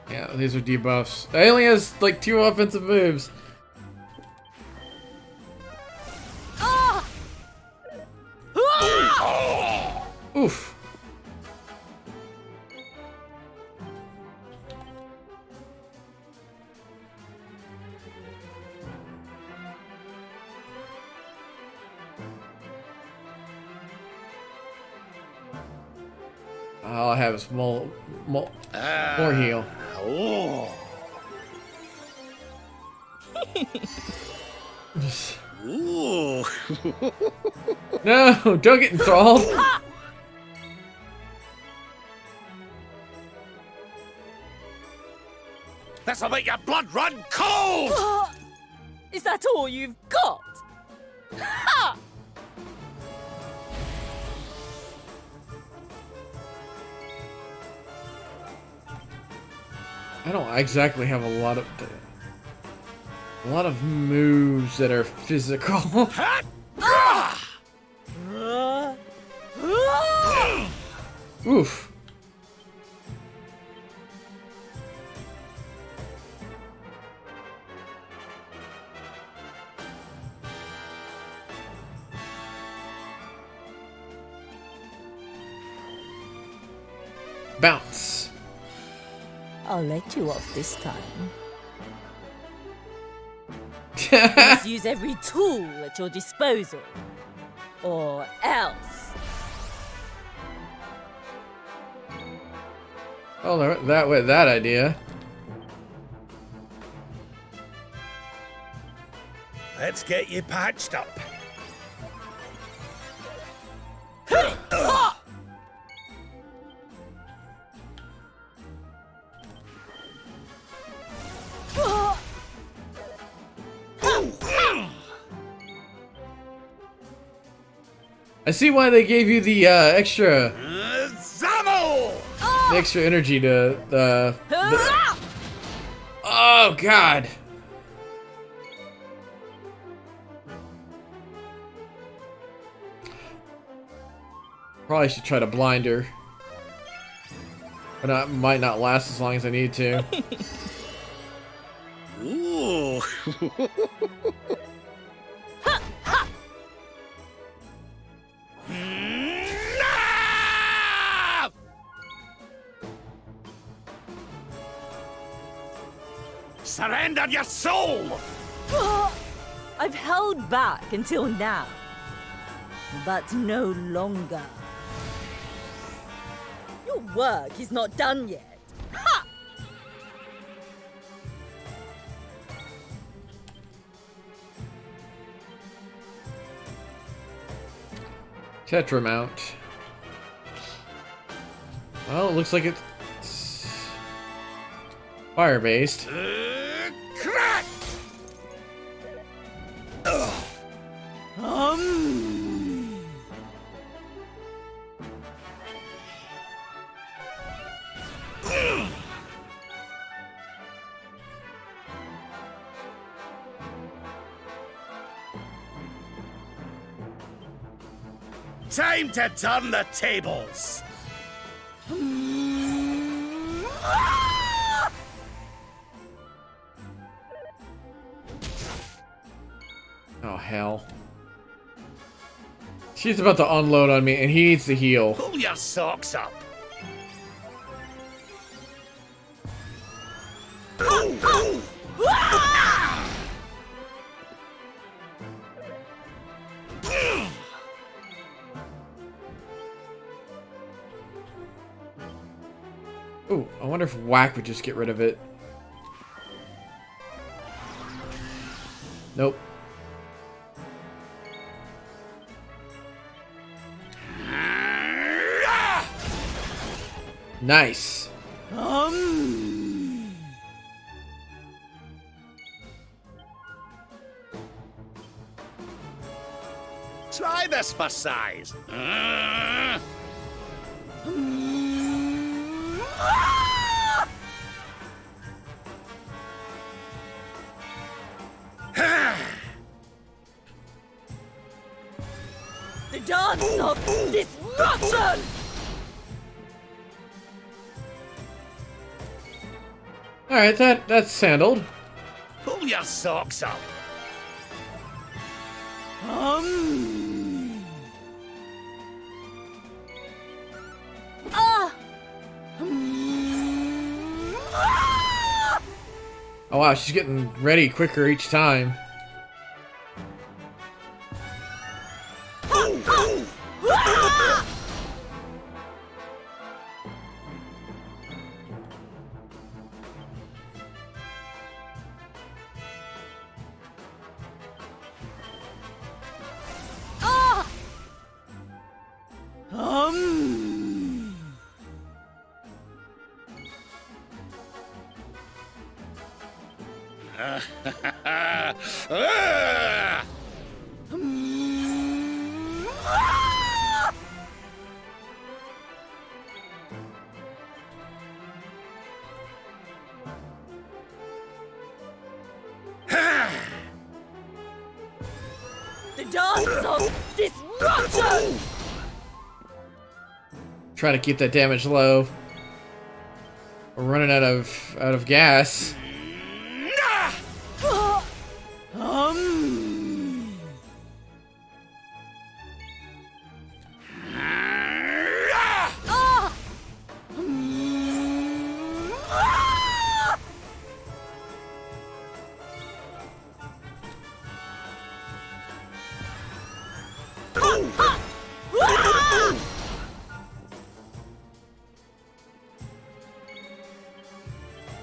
Yeah, these are debuffs. It only has like 2 offensive moves. Oof. All I have is more heal. Oh. Ooh. No, don't get enthralled. This'll make your blood run cold! Is that all you've got? Ha! I don't exactly have a lot of moves that are physical. Oof. Bounce. I'll let you off this time. You must use every tool at your disposal, or else. Oh, that with that idea. Let's get you patched up. I see why they gave you the extra energy to oh god. Probably should try to blind her. But that might not last as long as I need to. Ooh. Surrender your soul! I've held back until now, but no longer. Your work is not done yet. Ha! Tetramount. Well, it looks like it's fire-based. Crack! Time to turn the tables. Oh, hell. She's about to unload on me, and he needs to heal. Pull your socks up. Ooh, I wonder if Whack would just get rid of it. Nope. Nice. Try this for size. The dance of destruction! Alright, that's handled. Pull your socks up. Oh wow, she's getting ready quicker each time. The dance of destruction! Trying to keep that damage low. We're running out of gas.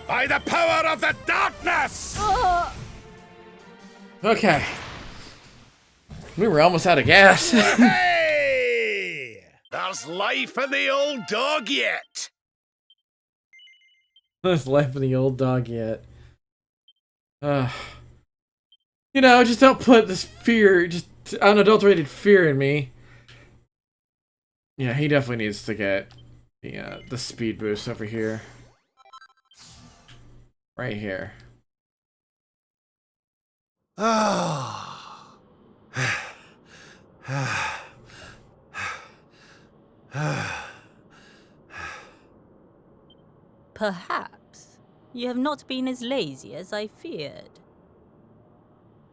By the power of the darkness! Okay. We were almost out of gas. Hey! There's life in the old dog yet. There's life in the old dog yet. You know, just don't put this fear, just unadulterated fear in me. Yeah, he definitely needs to get the speed boost over here. Right here. Perhaps you have not been as lazy as I feared.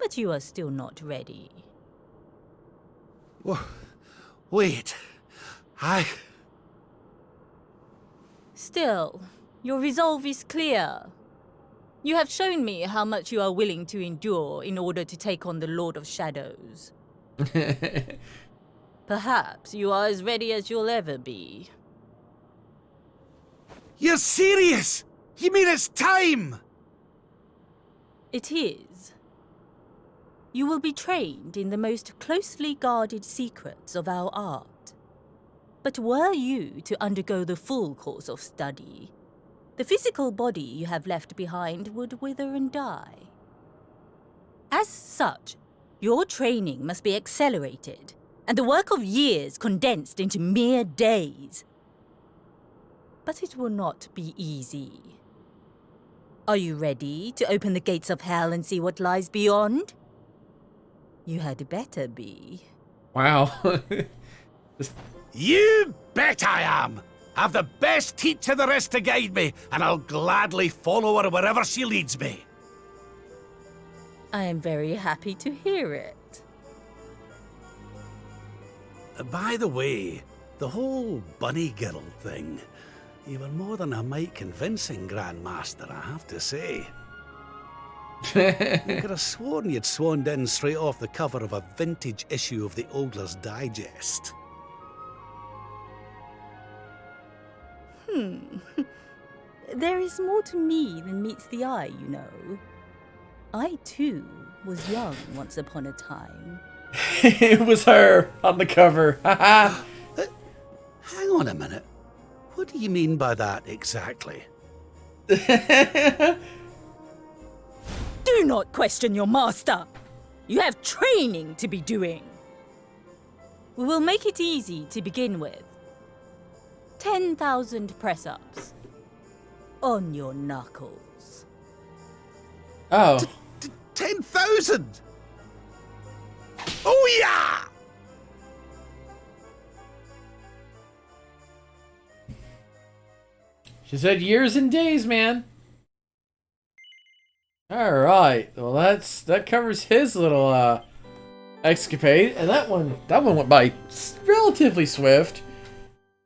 But you are still not ready. Wait. Still, your resolve is clear. You have shown me how much you are willing to endure in order to take on the Lord of Shadows. Perhaps you are as ready as you'll ever be. You're serious? You mean it's time? It is. You will be trained in the most closely guarded secrets of our art. But were you to undergo the full course of study, the physical body you have left behind would wither and die. As such, your training must be accelerated, and the work of years condensed into mere days. But it will not be easy. Are you ready to open the gates of hell and see what lies beyond? You had better be. Wow. You bet I am! I've the best teacher there is to guide me, and I'll gladly follow her wherever she leads me. I am very happy to hear it. By the way, the whole bunny girl thing, you were more than a mite convincing, Grandmaster, I have to say. You could have sworn you'd swanned in straight off the cover of a vintage issue of the Ogler's Digest. There is more to me than meets the eye, you know. I, too, was young once upon a time. It was her on the cover. Hang on a minute. What do you mean by that exactly? Do not question your master. You have training to be doing. We will make it easy to begin with. 10,000 press-ups. On your knuckles. Oh. 10,000! Oh yeah! She said years and days, man. Alright. Well, that covers his little escapade. And that one went by relatively swift.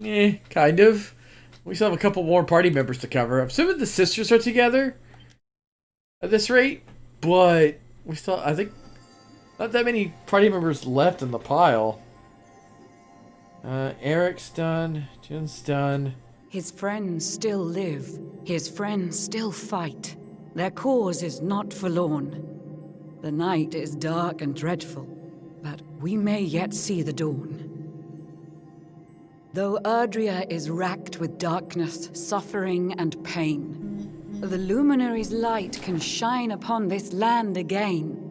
Kind of. We still have a couple more party members to cover. I'm assuming the sisters are together at this rate, but we still, I think, not that many party members left in the pile. Eric's done. Jin's done. His friends still live. His friends still fight. Their cause is not forlorn. The night is dark and dreadful, but we may yet see the dawn. Though Erdrea is racked with darkness, suffering, and pain, the Luminary's light can shine upon this land again.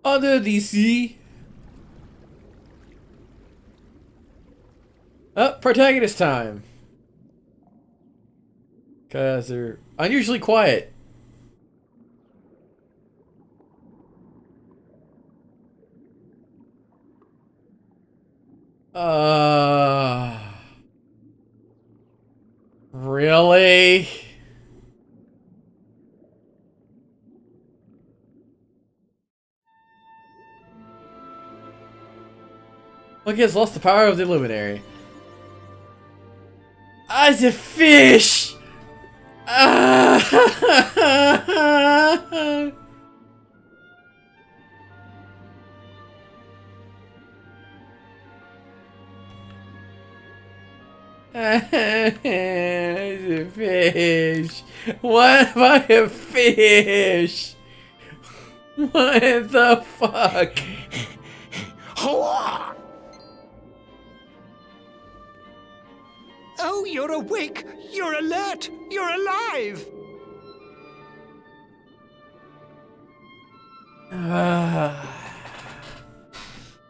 Under the sea. Oh, protagonist time. Because they're unusually quiet. Really? Look, he has lost the power of the Luminary. As a fish! As a fish. What about a fish? What the fuck? Oh, you're awake! You're alert! You're alive!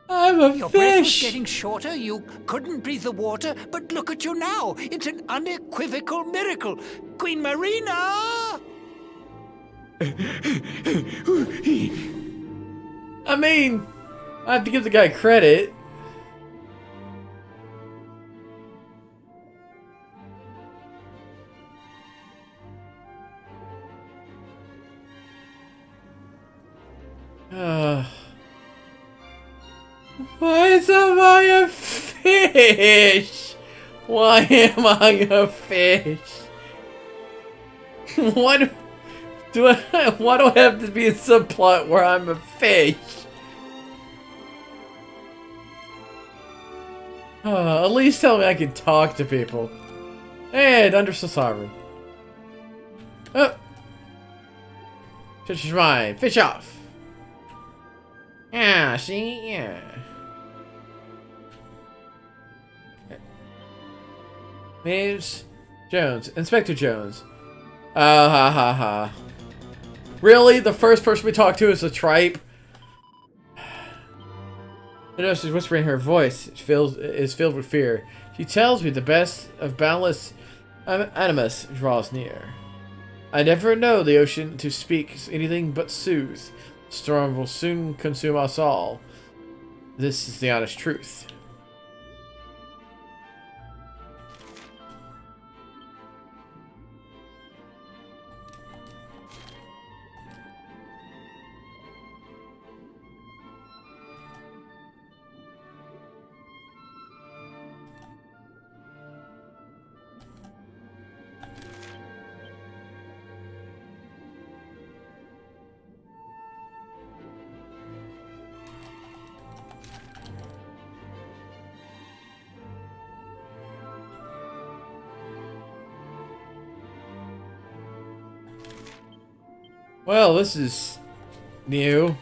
I'm a Your fish! breath was getting shorter, you couldn't breathe the water, but look at you now! It's an unequivocal miracle! Queen Marina! I mean, I have to give the guy credit. Why am I a fish? Why am I a fish? What? Why do I have to be a subplot where I'm a fish? At least tell me I can talk to people. Hey, Dundersill Sovereign. Oh. Fish is mine. Fish off. Yeah, see? Yeah. Names? Jones. Inspector Jones. Ha ha ha. Really? The first person we talk to is a tripe? The nurse is whispering her voice. It is filled with fear. She tells me the best of boundless animus draws near. I never know the ocean to speak anything but soothe. The storm will soon consume us all. This is the honest truth. Well, this is new.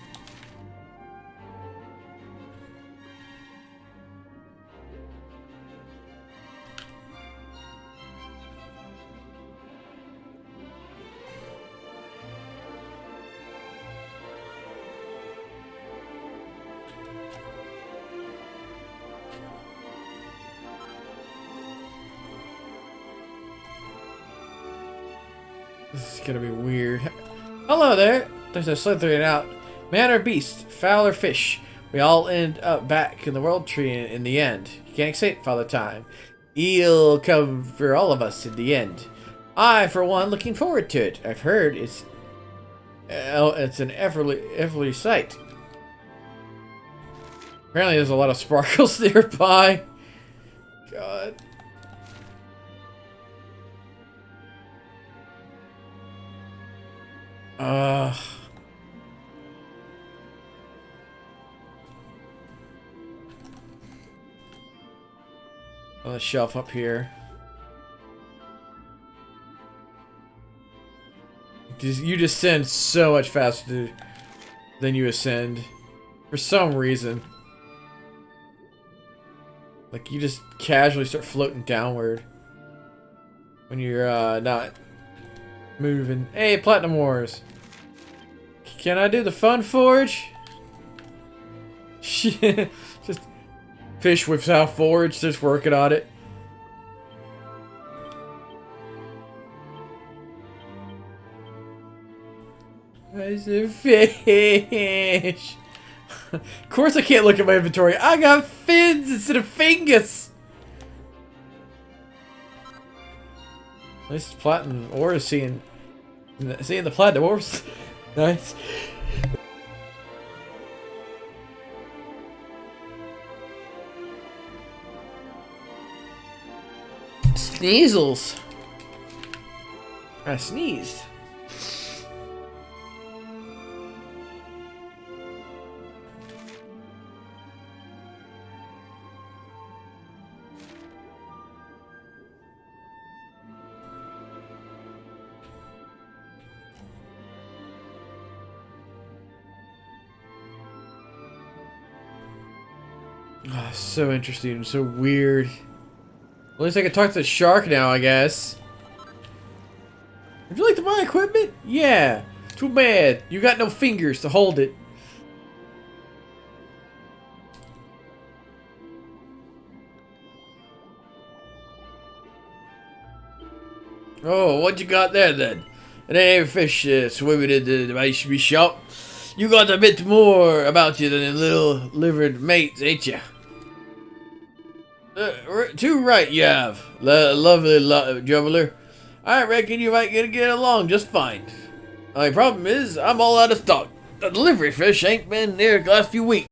This is gonna be weird. Hello there. There's a slithering out. Man or beast, fowl or fish. We all end up back in the world tree in the end. You can't escape, Father Time. He'll come for all of us in the end. I, for one, looking forward to it. I've heard it's an everly sight. Apparently there's a lot of sparkles nearby. God. On the shelf up here. You descend so much faster than you ascend. For some reason. Like, you just casually start floating downward. When you're, not moving. Hey, Platinum Wars! Can I do the Fun Forge? Just fish whips out Forge, just working on it. Where's the fish? Of course I can't look at my inventory. I got fins instead of fingers. At least Platinum Ore is seeing the Platinum Ores. Nice. Sneasels. I sneezed. Oh, so interesting, so weird. At least I can talk to the shark now, I guess. Would you like to buy equipment? Yeah. Too bad. You got no fingers to hold it. Oh, what you got there then? An ain't fish swimming in the ice shop. You got a bit more about you than a little livered mate, ain't ya? Too right you have, lovely juggler. I reckon you might get along just fine. My problem is, I'm all out of stock. The delivery fish ain't been there the last few weeks.